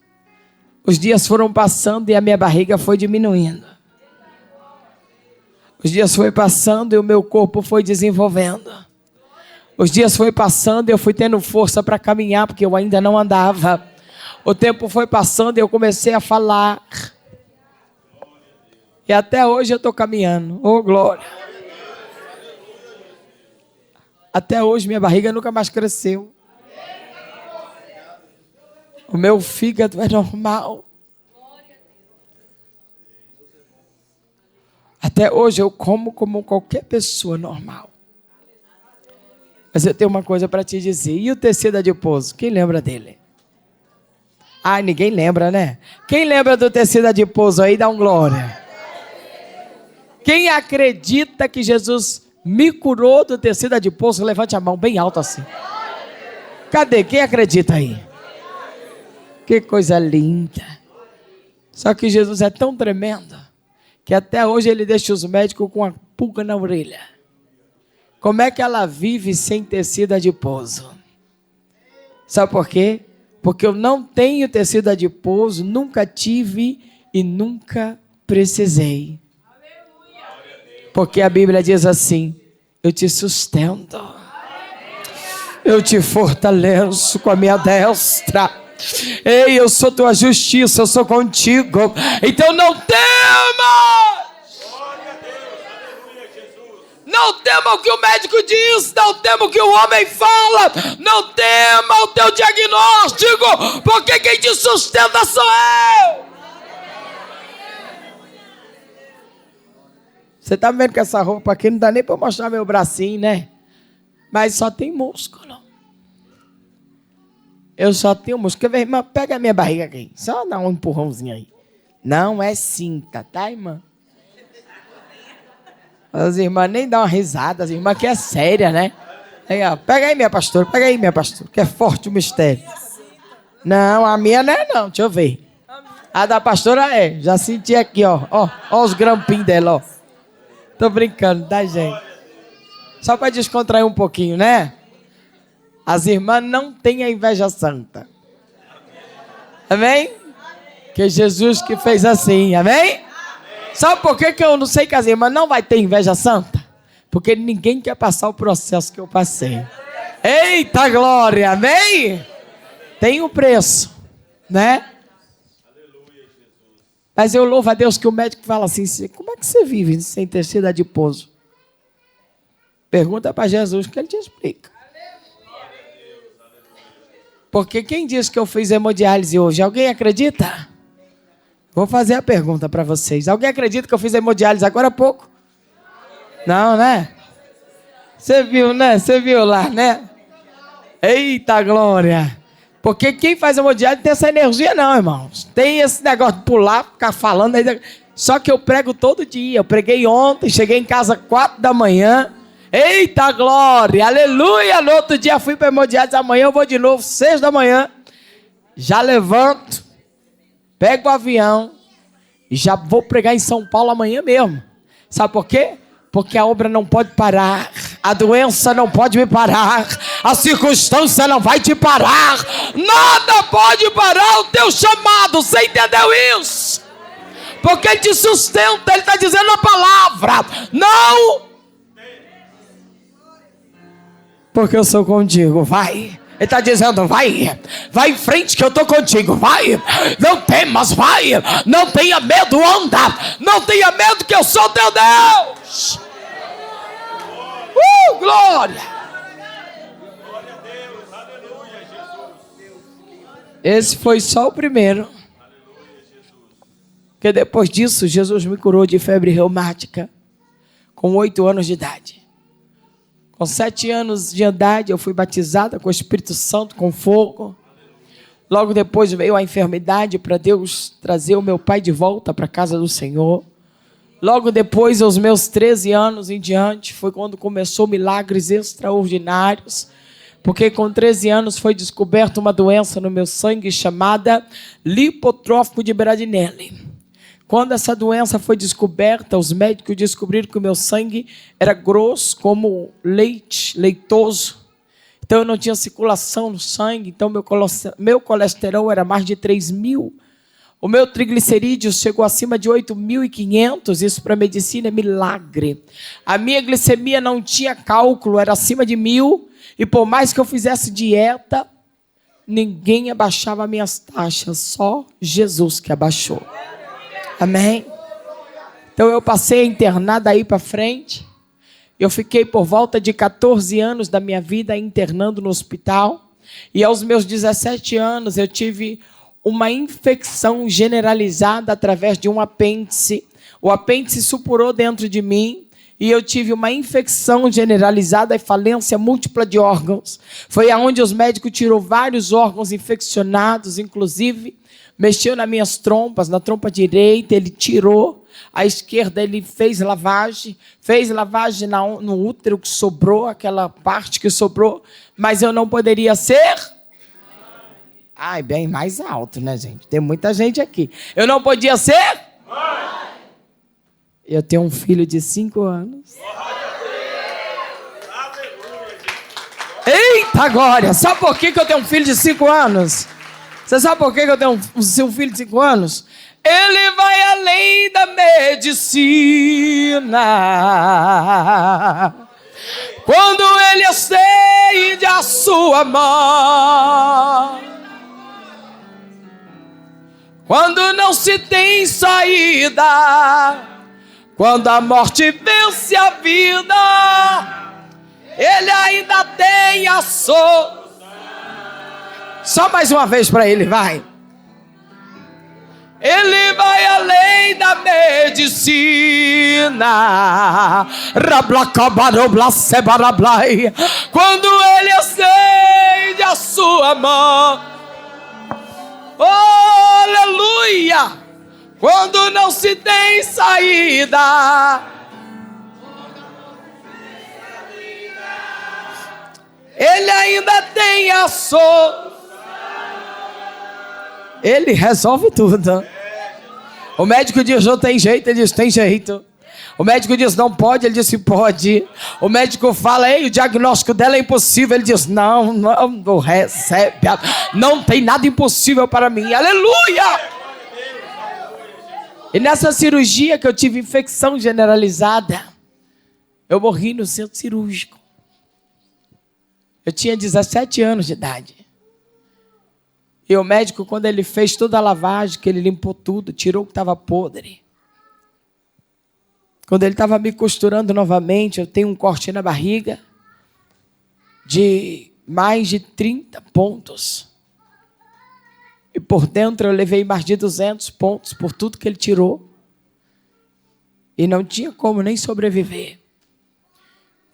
Os dias foram passando e a minha barriga foi diminuindo. Os dias foram passando e o meu corpo foi desenvolvendo. Os dias foram passando e eu fui tendo força para caminhar, porque eu ainda não andava. O tempo foi passando e eu comecei a falar. E até hoje eu estou caminhando. Oh, glória. Até hoje minha barriga nunca mais cresceu. O meu fígado é normal. Até hoje eu como qualquer pessoa normal. Mas eu tenho uma coisa para te dizer. E o tecido adiposo? Quem lembra dele? Ah, ninguém lembra, né? Quem lembra do tecido adiposo aí, dá um glória. Quem acredita que Jesus me curou do tecido adiposo, levante a mão bem alto assim. Cadê? Quem acredita aí? Que coisa linda. Só que Jesus é tão tremendo que até hoje ele deixa os médicos com a pulga na orelha. Como é que ela vive sem tecido adiposo? Sabe por quê? Porque eu não tenho tecido adiposo, nunca tive e nunca precisei. Porque a Bíblia diz assim, eu te sustento, eu te fortaleço com a minha destra. Ei, eu sou tua justiça, eu sou contigo. Então não temas. Não tema o que o médico diz, não tema o que o homem fala, não tema o teu diagnóstico, porque quem te sustenta sou eu. Você está vendo que essa roupa aqui não dá nem para mostrar meu bracinho, né? Mas só tem músculo. Eu só tenho músculo. Quer ver, irmã? Pega a minha barriga aqui. Só dá um empurrãozinho aí. Não é cinta, tá, irmã? As irmãs nem dão uma risada. As irmãs que é séria, né? Aí, ó, pega aí, minha pastora. Pega aí, minha pastora. Que é forte o mistério. Não, a minha não é não. Deixa eu ver. A da pastora é. Já senti aqui, ó. Ó os grampinhos dela, ó. Tô brincando, tá, gente? Só para descontrair um pouquinho, né? As irmãs não têm a inveja santa. Amém? Que Jesus que fez assim, amém? Sabe por que eu não sei que as irmãs não vai ter inveja santa? Porque ninguém quer passar o processo que eu passei. Eita glória, amém? Tem um preço, né? Mas eu louvo a Deus que o médico fala assim, como é que você vive sem ter sido adiposo? Pergunta para Jesus que ele te explica. Porque quem diz que eu fiz hemodiálise hoje? Alguém acredita? Vou fazer a pergunta para vocês. Alguém acredita que eu fiz hemodiálise agora há pouco? Não, né? Você viu, né? Você viu lá, né? Eita glória! Porque quem faz hemodiálise não tem essa energia não, irmãos. Tem esse negócio de pular, ficar falando. Só que eu prego todo dia. Eu preguei ontem, cheguei em casa 4 da manhã. Eita glória, aleluia. No outro dia fui para hemodiálise, amanhã eu vou de novo, 6 da manhã. Já levanto, pego o avião e já vou pregar em São Paulo amanhã mesmo. Sabe por quê? Porque a obra não pode parar, a doença não pode me parar, a circunstância não vai te parar, nada pode parar o teu chamado, você entendeu isso? Porque ele te sustenta, ele está dizendo a palavra, não... Porque eu sou contigo, vai. Ele está dizendo, vai em frente que eu estou contigo, vai. Não temas, vai. Não tenha medo, anda. Não tenha medo que eu sou teu Deus. Glória. Esse foi só o primeiro. Porque depois disso, Jesus me curou de febre reumática com 8 anos de idade. Com 7 anos de idade, eu fui batizada com o Espírito Santo, com fogo. Logo depois veio a enfermidade para Deus trazer o meu pai de volta para a casa do Senhor. Logo depois, aos meus 13 anos em diante, foi quando começou milagres extraordinários. Porque com 13 anos foi descoberta uma doença no meu sangue chamada lipotrófico de Bradinelli. Quando essa doença foi descoberta, os médicos descobriram que o meu sangue era grosso como leite, leitoso. Então eu não tinha circulação no sangue, então meu colesterol era mais de 3.000. O meu triglicerídeos chegou acima de 8.500, isso para a medicina é milagre. A minha glicemia não tinha cálculo, era acima de 1.000. E por mais que eu fizesse dieta, ninguém abaixava minhas taxas, só Jesus que abaixou. Amém? Então eu passei a internar daí para frente. Eu fiquei por volta de 14 anos da minha vida internando no hospital. E aos meus 17 anos eu tive uma infecção generalizada através de um apêndice. O apêndice supurou dentro de mim. E eu tive uma infecção generalizada e falência múltipla de órgãos. Foi aonde os médicos tirou vários órgãos infeccionados, inclusive mexeu nas minhas trompas, na trompa direita, ele tirou. A esquerda ele fez lavagem no útero que sobrou, aquela parte que sobrou, mas eu não poderia ser... Ai, bem mais alto, né, gente? Tem muita gente aqui. Eu não podia ser... Eu tenho um filho de 5 anos. Eita glória! Sabe por que eu tenho um filho de 5 anos? Você sabe por que eu tenho um filho de 5 anos? Ele vai além da medicina. Quando ele estende a sua mão. Quando não se tem saída. Quando a morte vence a vida, ele ainda tem a solução. Só mais uma vez para ele, vai. Ele vai além da medicina. Quando ele estende a sua mão. Oh, aleluia! Quando não se tem saída, ele ainda tem a solução. Ele resolve tudo. O médico diz, não tem jeito, ele diz, tem jeito. O médico diz, não pode, ele disse, pode. O médico fala, ei, o diagnóstico dela é impossível. Ele diz, não recebe. Não tem nada impossível para mim. Aleluia! E nessa cirurgia que eu tive infecção generalizada, eu morri no centro cirúrgico. Eu tinha 17 anos de idade. E o médico, quando ele fez toda a lavagem, que ele limpou tudo, tirou o que estava podre. Quando ele estava me costurando novamente, eu tenho um corte na barriga de mais de 30 pontos. E por dentro eu levei mais de 200 pontos por tudo que ele tirou. E não tinha como nem sobreviver.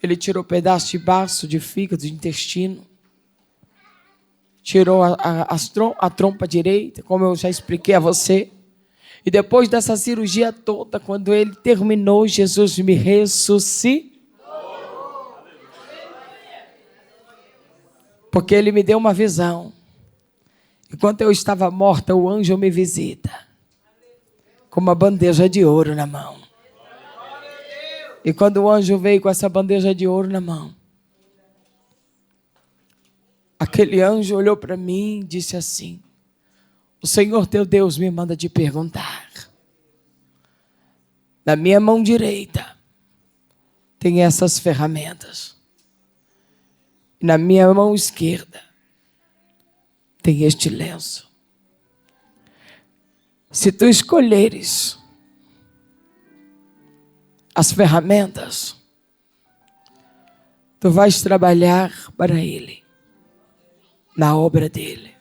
Ele tirou pedaço de baço, de fígado, de intestino. Tirou a trompa direita, como eu já expliquei a você. E depois dessa cirurgia toda, quando ele terminou, Jesus me ressuscitou. Porque ele me deu uma visão. Enquanto eu estava morta, o anjo me visita. Com uma bandeja de ouro na mão. E quando o anjo veio com essa bandeja de ouro na mão, aquele anjo olhou para mim e disse assim: o Senhor teu Deus me manda te perguntar. Na minha mão direita tem essas ferramentas. E na minha mão esquerda tem este lenço. Se tu escolheres as ferramentas, tu vais trabalhar para Ele, na obra dEle.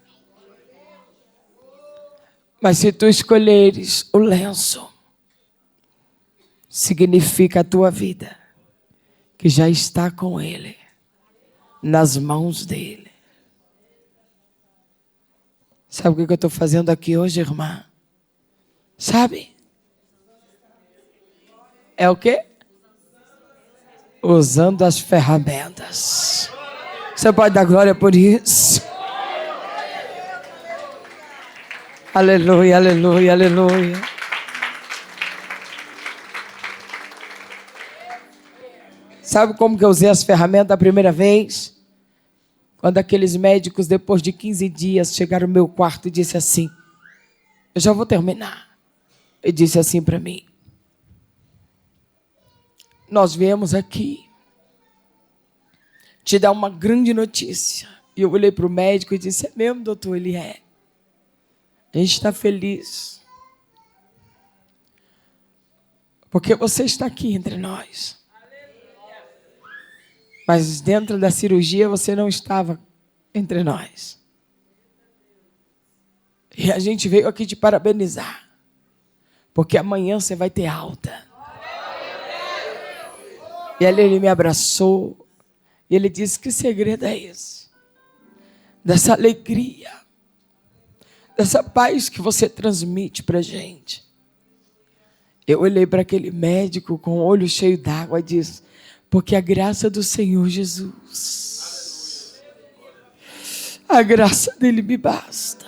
Mas se tu escolheres o lenço, significa a tua vida, que já está com Ele, nas mãos dEle. Sabe o que eu estou fazendo aqui hoje, irmã? Sabe? É o quê? Usando as ferramentas. Você pode dar glória por isso? Aleluia, aleluia, aleluia. Sabe como que eu usei as ferramentas a primeira vez? Quando aqueles médicos, depois de 15 dias, chegaram no meu quarto e disse assim: eu já vou terminar. E disse assim para mim: nós viemos aqui te dar uma grande notícia. E eu olhei para o médico e disse: é mesmo, doutor? Ele é. A gente está feliz. Porque você está aqui entre nós. Mas dentro da cirurgia você não estava entre nós. E a gente veio aqui te parabenizar. Porque amanhã você vai ter alta. E ali ele me abraçou. E ele disse: que segredo é esse? Dessa alegria. Dessa paz que você transmite para a gente. Eu olhei para aquele médico com o olho cheio d'água e disse: porque a graça do Senhor Jesus, a graça dele me basta.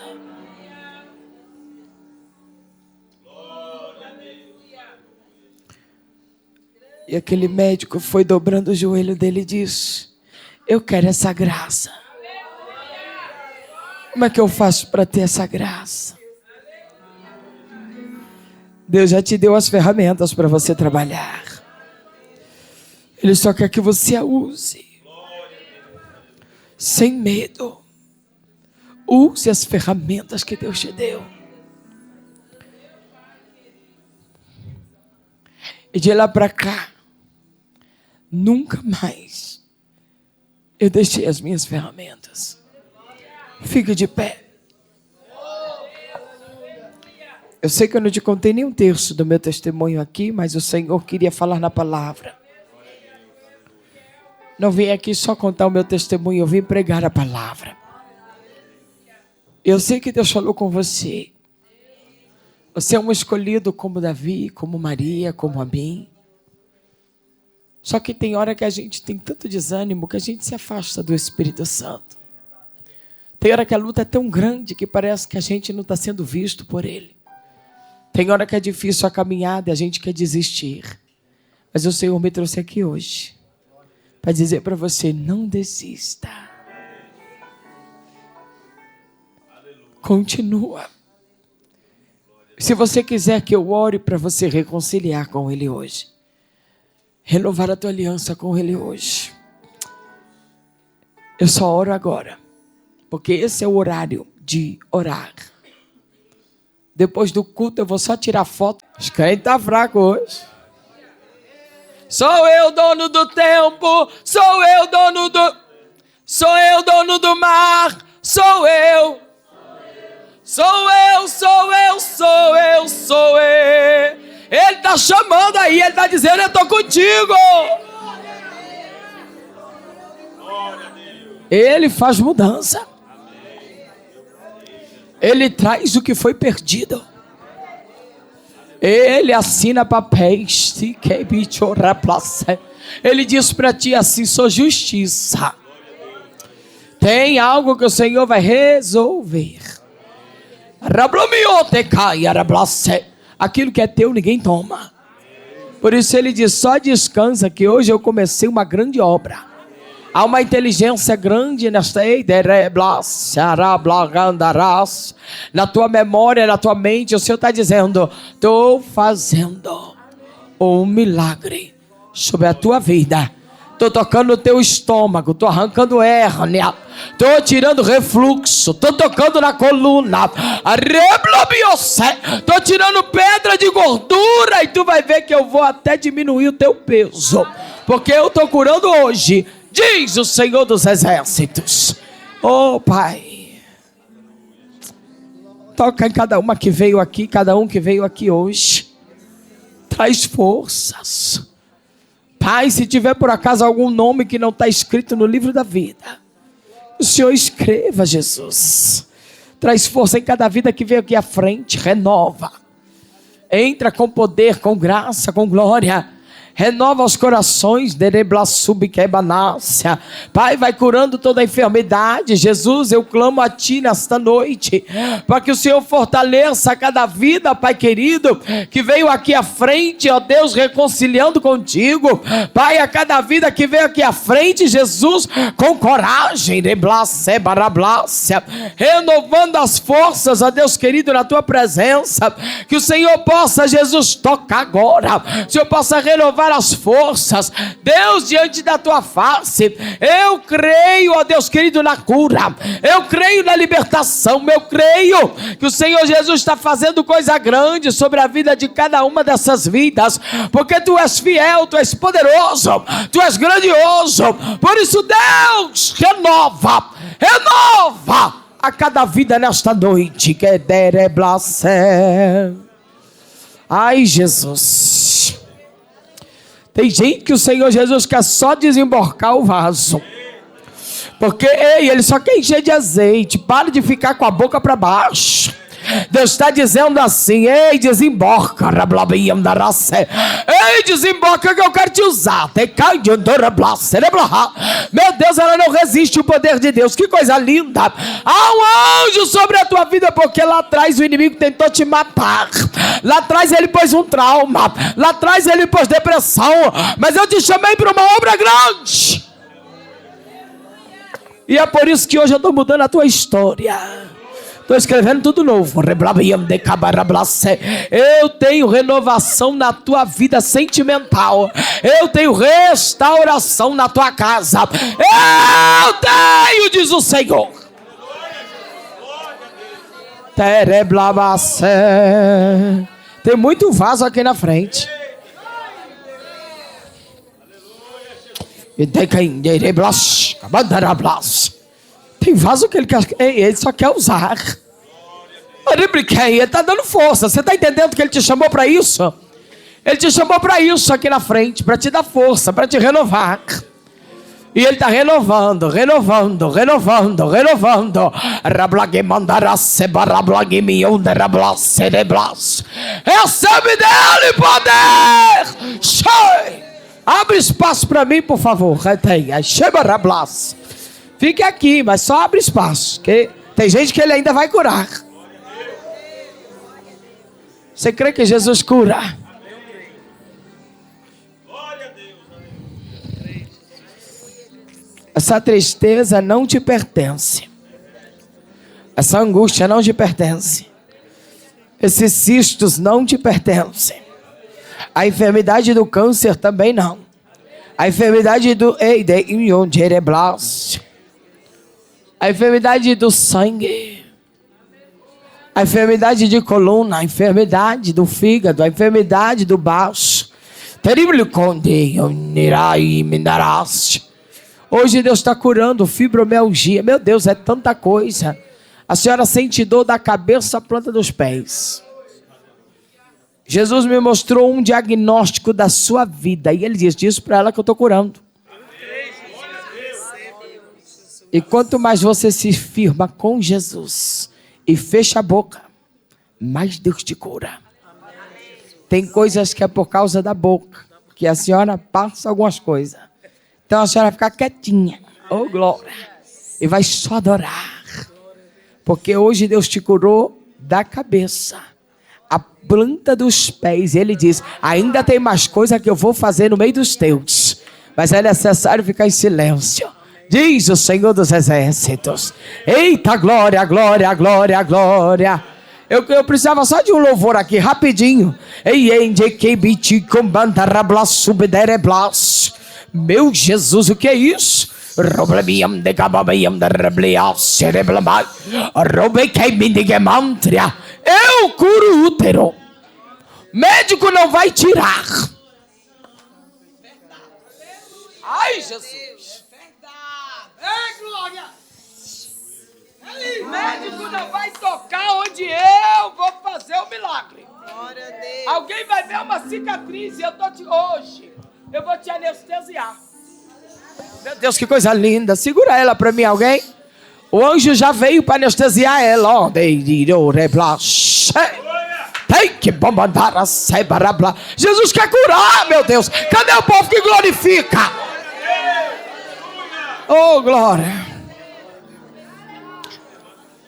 E aquele médico foi dobrando o joelho dele e disse: eu quero essa graça. Como é que eu faço para ter essa graça? Deus já te deu as ferramentas para você trabalhar. Ele só quer que você a use. Sem medo. Use as ferramentas que Deus te deu. E de lá para cá, nunca mais eu deixei as minhas ferramentas. Fique de pé. Eu sei que eu não te contei nem um terço do meu testemunho aqui, mas o Senhor queria falar na palavra. Não vim aqui só contar o meu testemunho, eu vim pregar a palavra. Eu sei que Deus falou com você. Você é um escolhido como Davi, como Maria, como a mim. Só que tem hora que a gente tem tanto desânimo que a gente se afasta do Espírito Santo. Tem hora que a luta é tão grande que parece que a gente não está sendo visto por Ele. Tem hora que é difícil a caminhada e a gente quer desistir. Mas o Senhor me trouxe aqui hoje para dizer para você, não desista. Continua. Se você quiser que eu ore para você reconciliar com Ele hoje, renovar a tua aliança com Ele hoje, eu só oro agora, porque esse é o horário de orar. Depois do culto eu vou só tirar foto. Os crentes estão fracos hoje. Sou eu dono do tempo, sou eu dono do mar, sou eu. Ele está chamando aí, ele está dizendo, eu estou contigo. Ele faz mudança. Ele traz o que foi perdido. Ele assina papéis. Ele diz para ti assim, sou justiça. Tem algo que o Senhor vai resolver. Aquilo que é teu ninguém toma. Por isso ele diz, só descansa que hoje eu comecei uma grande obra. Há uma inteligência grande nesta na tua memória, na tua mente. O Senhor está dizendo, estou fazendo um milagre sobre a tua vida. Estou tocando o teu estômago, estou arrancando hérnia, estou tirando refluxo, estou tocando na coluna, estou tirando pedra de gordura, e tu vai ver que eu vou até diminuir o teu peso, porque eu estou curando hoje, diz o Senhor dos Exércitos. Oh Pai, toca em cada uma que veio aqui, cada um que veio aqui hoje, traz forças. Pai, se tiver por acaso algum nome que não está escrito no livro da vida, o Senhor escreva, Jesus. Traz força em cada vida que veio aqui à frente, renova. Entra com poder, com graça, com glória. Renova os corações. Pai, vai curando toda a enfermidade. Jesus, eu clamo a Ti nesta noite, para que o Senhor fortaleça cada vida, Pai querido, que veio aqui à frente, ó Deus, reconciliando contigo. Pai, a cada vida que veio aqui à frente, Jesus, com coragem, renovando as forças, ó Deus querido, na Tua presença. Que o Senhor possa, Jesus, tocar agora. O Senhor possa renovar as forças, Deus, diante da tua face. Eu creio, ó Deus querido, na cura, eu creio na libertação, eu creio que o Senhor Jesus está fazendo coisa grande sobre a vida de cada uma dessas vidas, porque tu és fiel, tu és poderoso, tu és grandioso. Por isso, Deus, renova a cada vida nesta noite. Ai, Jesus, tem gente que o Senhor Jesus quer só desemborcar o vaso, porque ele só quer encher de azeite. Para de ficar com a boca para baixo. Deus está dizendo assim, ei, desemboca, ei, desemboca que eu quero te usar. Meu Deus, ela não resiste o poder de Deus. Que coisa linda. Há um anjo sobre a tua vida, porque lá atrás o inimigo tentou te matar, lá atrás ele pôs um trauma, lá atrás ele pôs depressão, mas eu te chamei para uma obra grande, e é por isso que hoje eu estou mudando a tua história. Estou escrevendo tudo novo. Eu tenho renovação na tua vida sentimental. Eu tenho restauração na tua casa. Eu tenho, diz o Senhor. Tem muito vaso aqui na frente. Tem vaso que ele só quer usar. Ele está dando força. Você está entendendo que ele te chamou para isso? Ele te chamou para isso aqui na frente, para te dar força, para te renovar. E ele está renovando. Recebe dele poder. Abre espaço para mim, por favor. Fique aqui, mas só abre espaço, que tem gente que ele ainda vai curar. Você crê que Jesus cura? Essa tristeza não te pertence. Essa angústia não te pertence. Esses cistos não te pertencem. A enfermidade do câncer também não. A enfermidade do a enfermidade do sangue, a enfermidade de coluna, a enfermidade do fígado, a enfermidade do baço. Hoje Deus está curando fibromialgia. Meu Deus, é tanta coisa. A senhora sente dor da cabeça à planta dos pés. Jesus me mostrou um diagnóstico da sua vida. E ele disse para ela que eu estou curando. E quanto mais você se firma com Jesus e fecha a boca, mais Deus te cura. Tem coisas que é por causa da boca, que a senhora passa algumas coisas. Então a senhora fica quietinha. Oh, glória. E vai só adorar. Porque hoje Deus te curou da cabeça, a planta dos pés. E ele diz, ainda tem mais coisa que eu vou fazer no meio dos teus. Mas é necessário ficar em silêncio. Diz o Senhor dos Exércitos. Eita, glória, glória, glória, glória. Eu precisava só de um louvor aqui, rapidinho. Meu Jesus, o que é isso? Eu curo o útero. Médico não vai tirar. Ai, Jesus. Ei, glória. Médico não vai tocar onde eu vou fazer o milagre. Glória a Deus. Alguém vai ver uma cicatriz e hoje eu vou te anestesiar. Meu Deus, que coisa linda. Segura ela para mim, alguém. O anjo já veio para anestesiar ela. Jesus quer curar, meu Deus. Cadê o povo que glorifica? Oh, glória.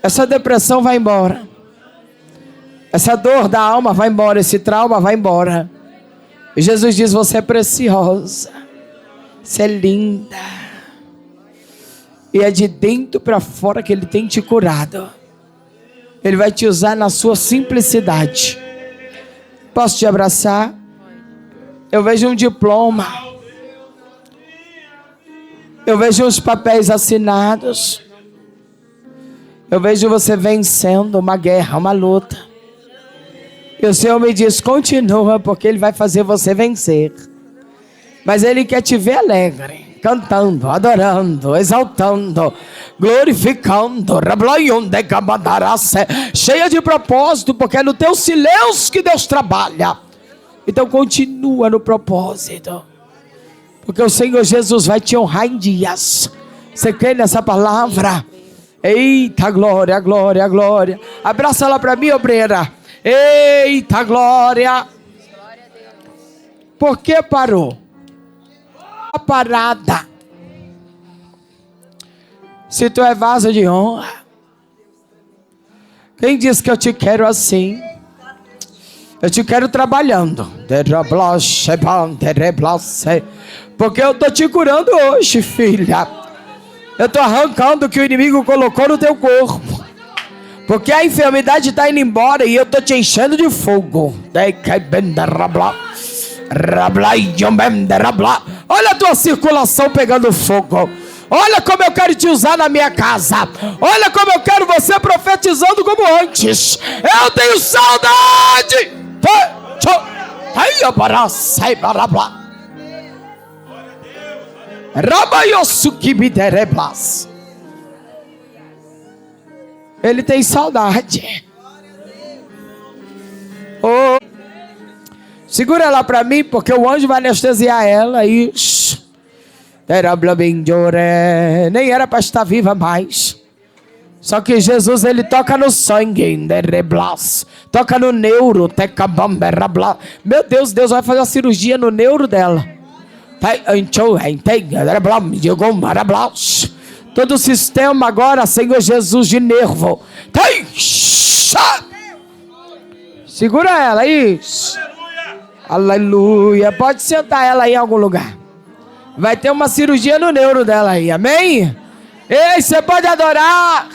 Essa depressão vai embora. Essa dor da alma vai embora. Esse trauma vai embora. E Jesus diz, você é preciosa. Você é linda. E é de dentro para fora que Ele tem te curado. Ele vai te usar na sua simplicidade. Posso te abraçar? Eu vejo um diploma. Eu vejo os papéis assinados. Eu vejo você vencendo uma guerra, uma luta. E o Senhor me diz, continua, porque Ele vai fazer você vencer. Mas Ele quer te ver alegre, cantando, adorando, exaltando, glorificando, cheia de propósito, porque é no teu silêncio que Deus trabalha. Então continua no propósito, porque o Senhor Jesus vai te honrar em dias. Você crê nessa palavra? Eita, glória, glória, glória. Abraça ela para mim, obreira. Eita, glória. Por que parou? A parada. Se tu é vaso de honra, quem diz que eu te quero assim? Eu te quero trabalhando. Porque eu estou te curando hoje, filha. Eu estou arrancando o que o inimigo colocou no teu corpo. Porque a enfermidade está indo embora e eu estou te enchendo de fogo. Olha a tua circulação pegando fogo. Olha como eu quero te usar na minha casa. Olha como eu quero você profetizando como antes. Eu tenho saudade. Ele tem saudade. Oh. Segura ela para mim, porque o anjo vai anestesiar ela. E nem era para estar viva mais. Só que Jesus, ele toca no sangue, toca no neuro. Meu Deus, Deus vai fazer a cirurgia no neuro dela. Todo o sistema agora, Senhor Jesus, de nervo. Segura ela, isso. Aleluia. Pode sentar ela aí em algum lugar. Vai ter uma cirurgia no neuro dela aí, amém? Ei, você pode adorar.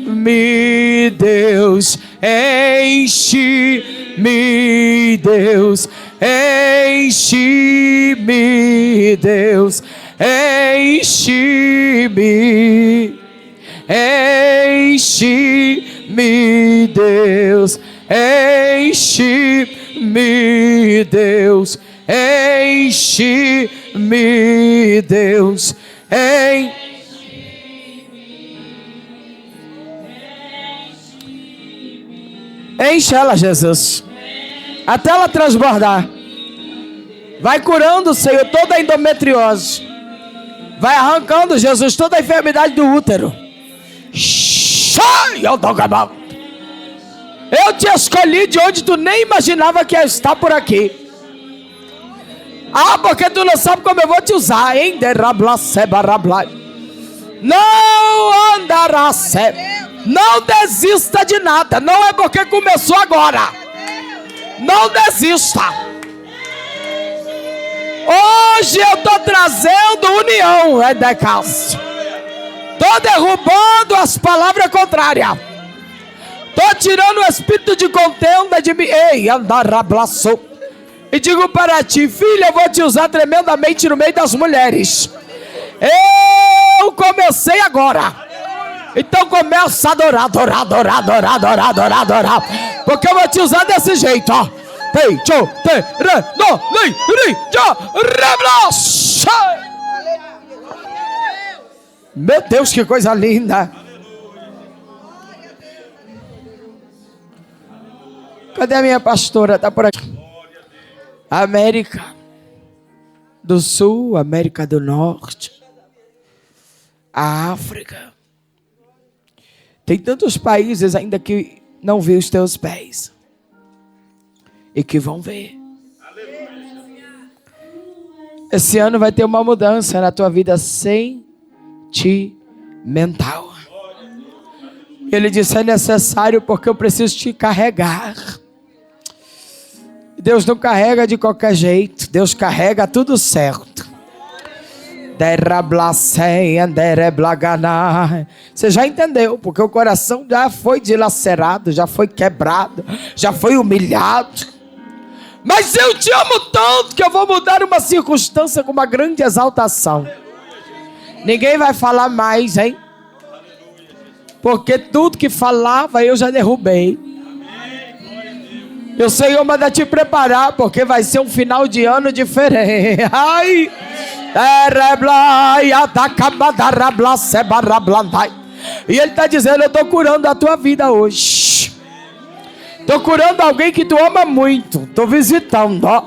Me Deus, enche-me, Deus, enche-me, Deus, enche-me, enche-me, Deus, enche-me, Deus, enche-me, Deus, enche ela, Jesus, até ela transbordar. Vai curando, Senhor, toda a endometriose. Vai arrancando, Jesus, toda a enfermidade do útero. Eu te escolhi de onde tu nem imaginava que ia estar por aqui. Porque tu não sabe como eu vou te usar, hein? Não andará certo. Não desista de nada. Não é porque começou agora. Não desista. Hoje eu estou trazendo união. Estou derrubando as palavras contrárias. Estou tirando o espírito de contenda de mim. Ei, andarablaçou. E digo para ti, filha, eu vou te usar tremendamente no meio das mulheres. Eu comecei agora. Então começa a adorar. Porque eu vou te usar desse jeito, ó. Meu Deus, que coisa linda. Cadê a minha pastora? Está por aqui. América do Sul, América do Norte, a África. Tem tantos países ainda que não vê os teus pés e que vão ver. Esse ano vai ter uma mudança na tua vida sentimental. Ele disse: é necessário porque eu preciso te carregar. Deus não carrega de qualquer jeito. Deus carrega tudo certo. Você já entendeu, porque o coração já foi dilacerado, já foi quebrado, já foi humilhado. Mas eu te amo tanto que eu vou mudar uma circunstância com uma grande exaltação. Ninguém vai falar mais, hein? Porque tudo que falava eu já derrubei. E o Senhor manda te preparar, porque vai ser um final de ano diferente. Ai! E Ele está dizendo: eu estou curando a tua vida hoje. Estou curando alguém que tu ama muito. Estou visitando, ó.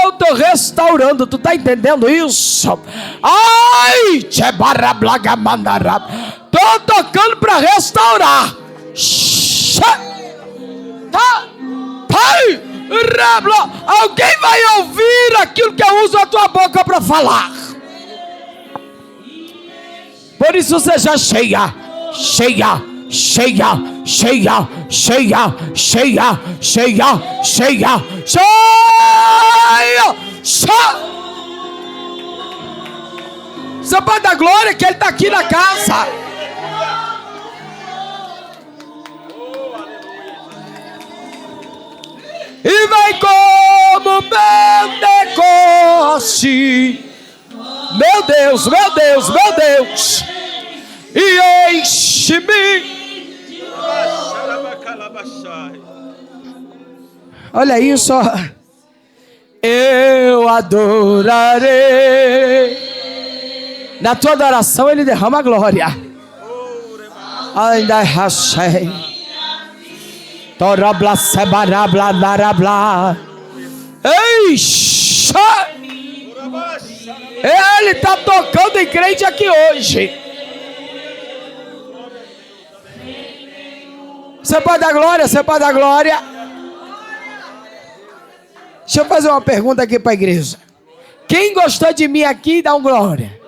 Eu estou restaurando. Tu está entendendo isso? Ai! Estou tocando para restaurar. Pai! Alguém vai ouvir aquilo que eu uso a tua boca para falar. Por isso seja cheia, cheia, cheia, cheia, cheia, cheia, cheia, cheia, cheia, cheia. Você pode dar glória que Ele está aqui na casa. E vem como Pentecoste. Meu Deus, meu Deus, meu Deus. E enche-me. Olha isso. Eu adorarei. Na tua adoração Ele derrama a glória. Ainda achei. Ele está tocando em crente aqui hoje. Você pode dar glória? Você pode dar glória? Deixa eu fazer uma pergunta aqui para a igreja. Quem gostou de mim aqui, dá um glória.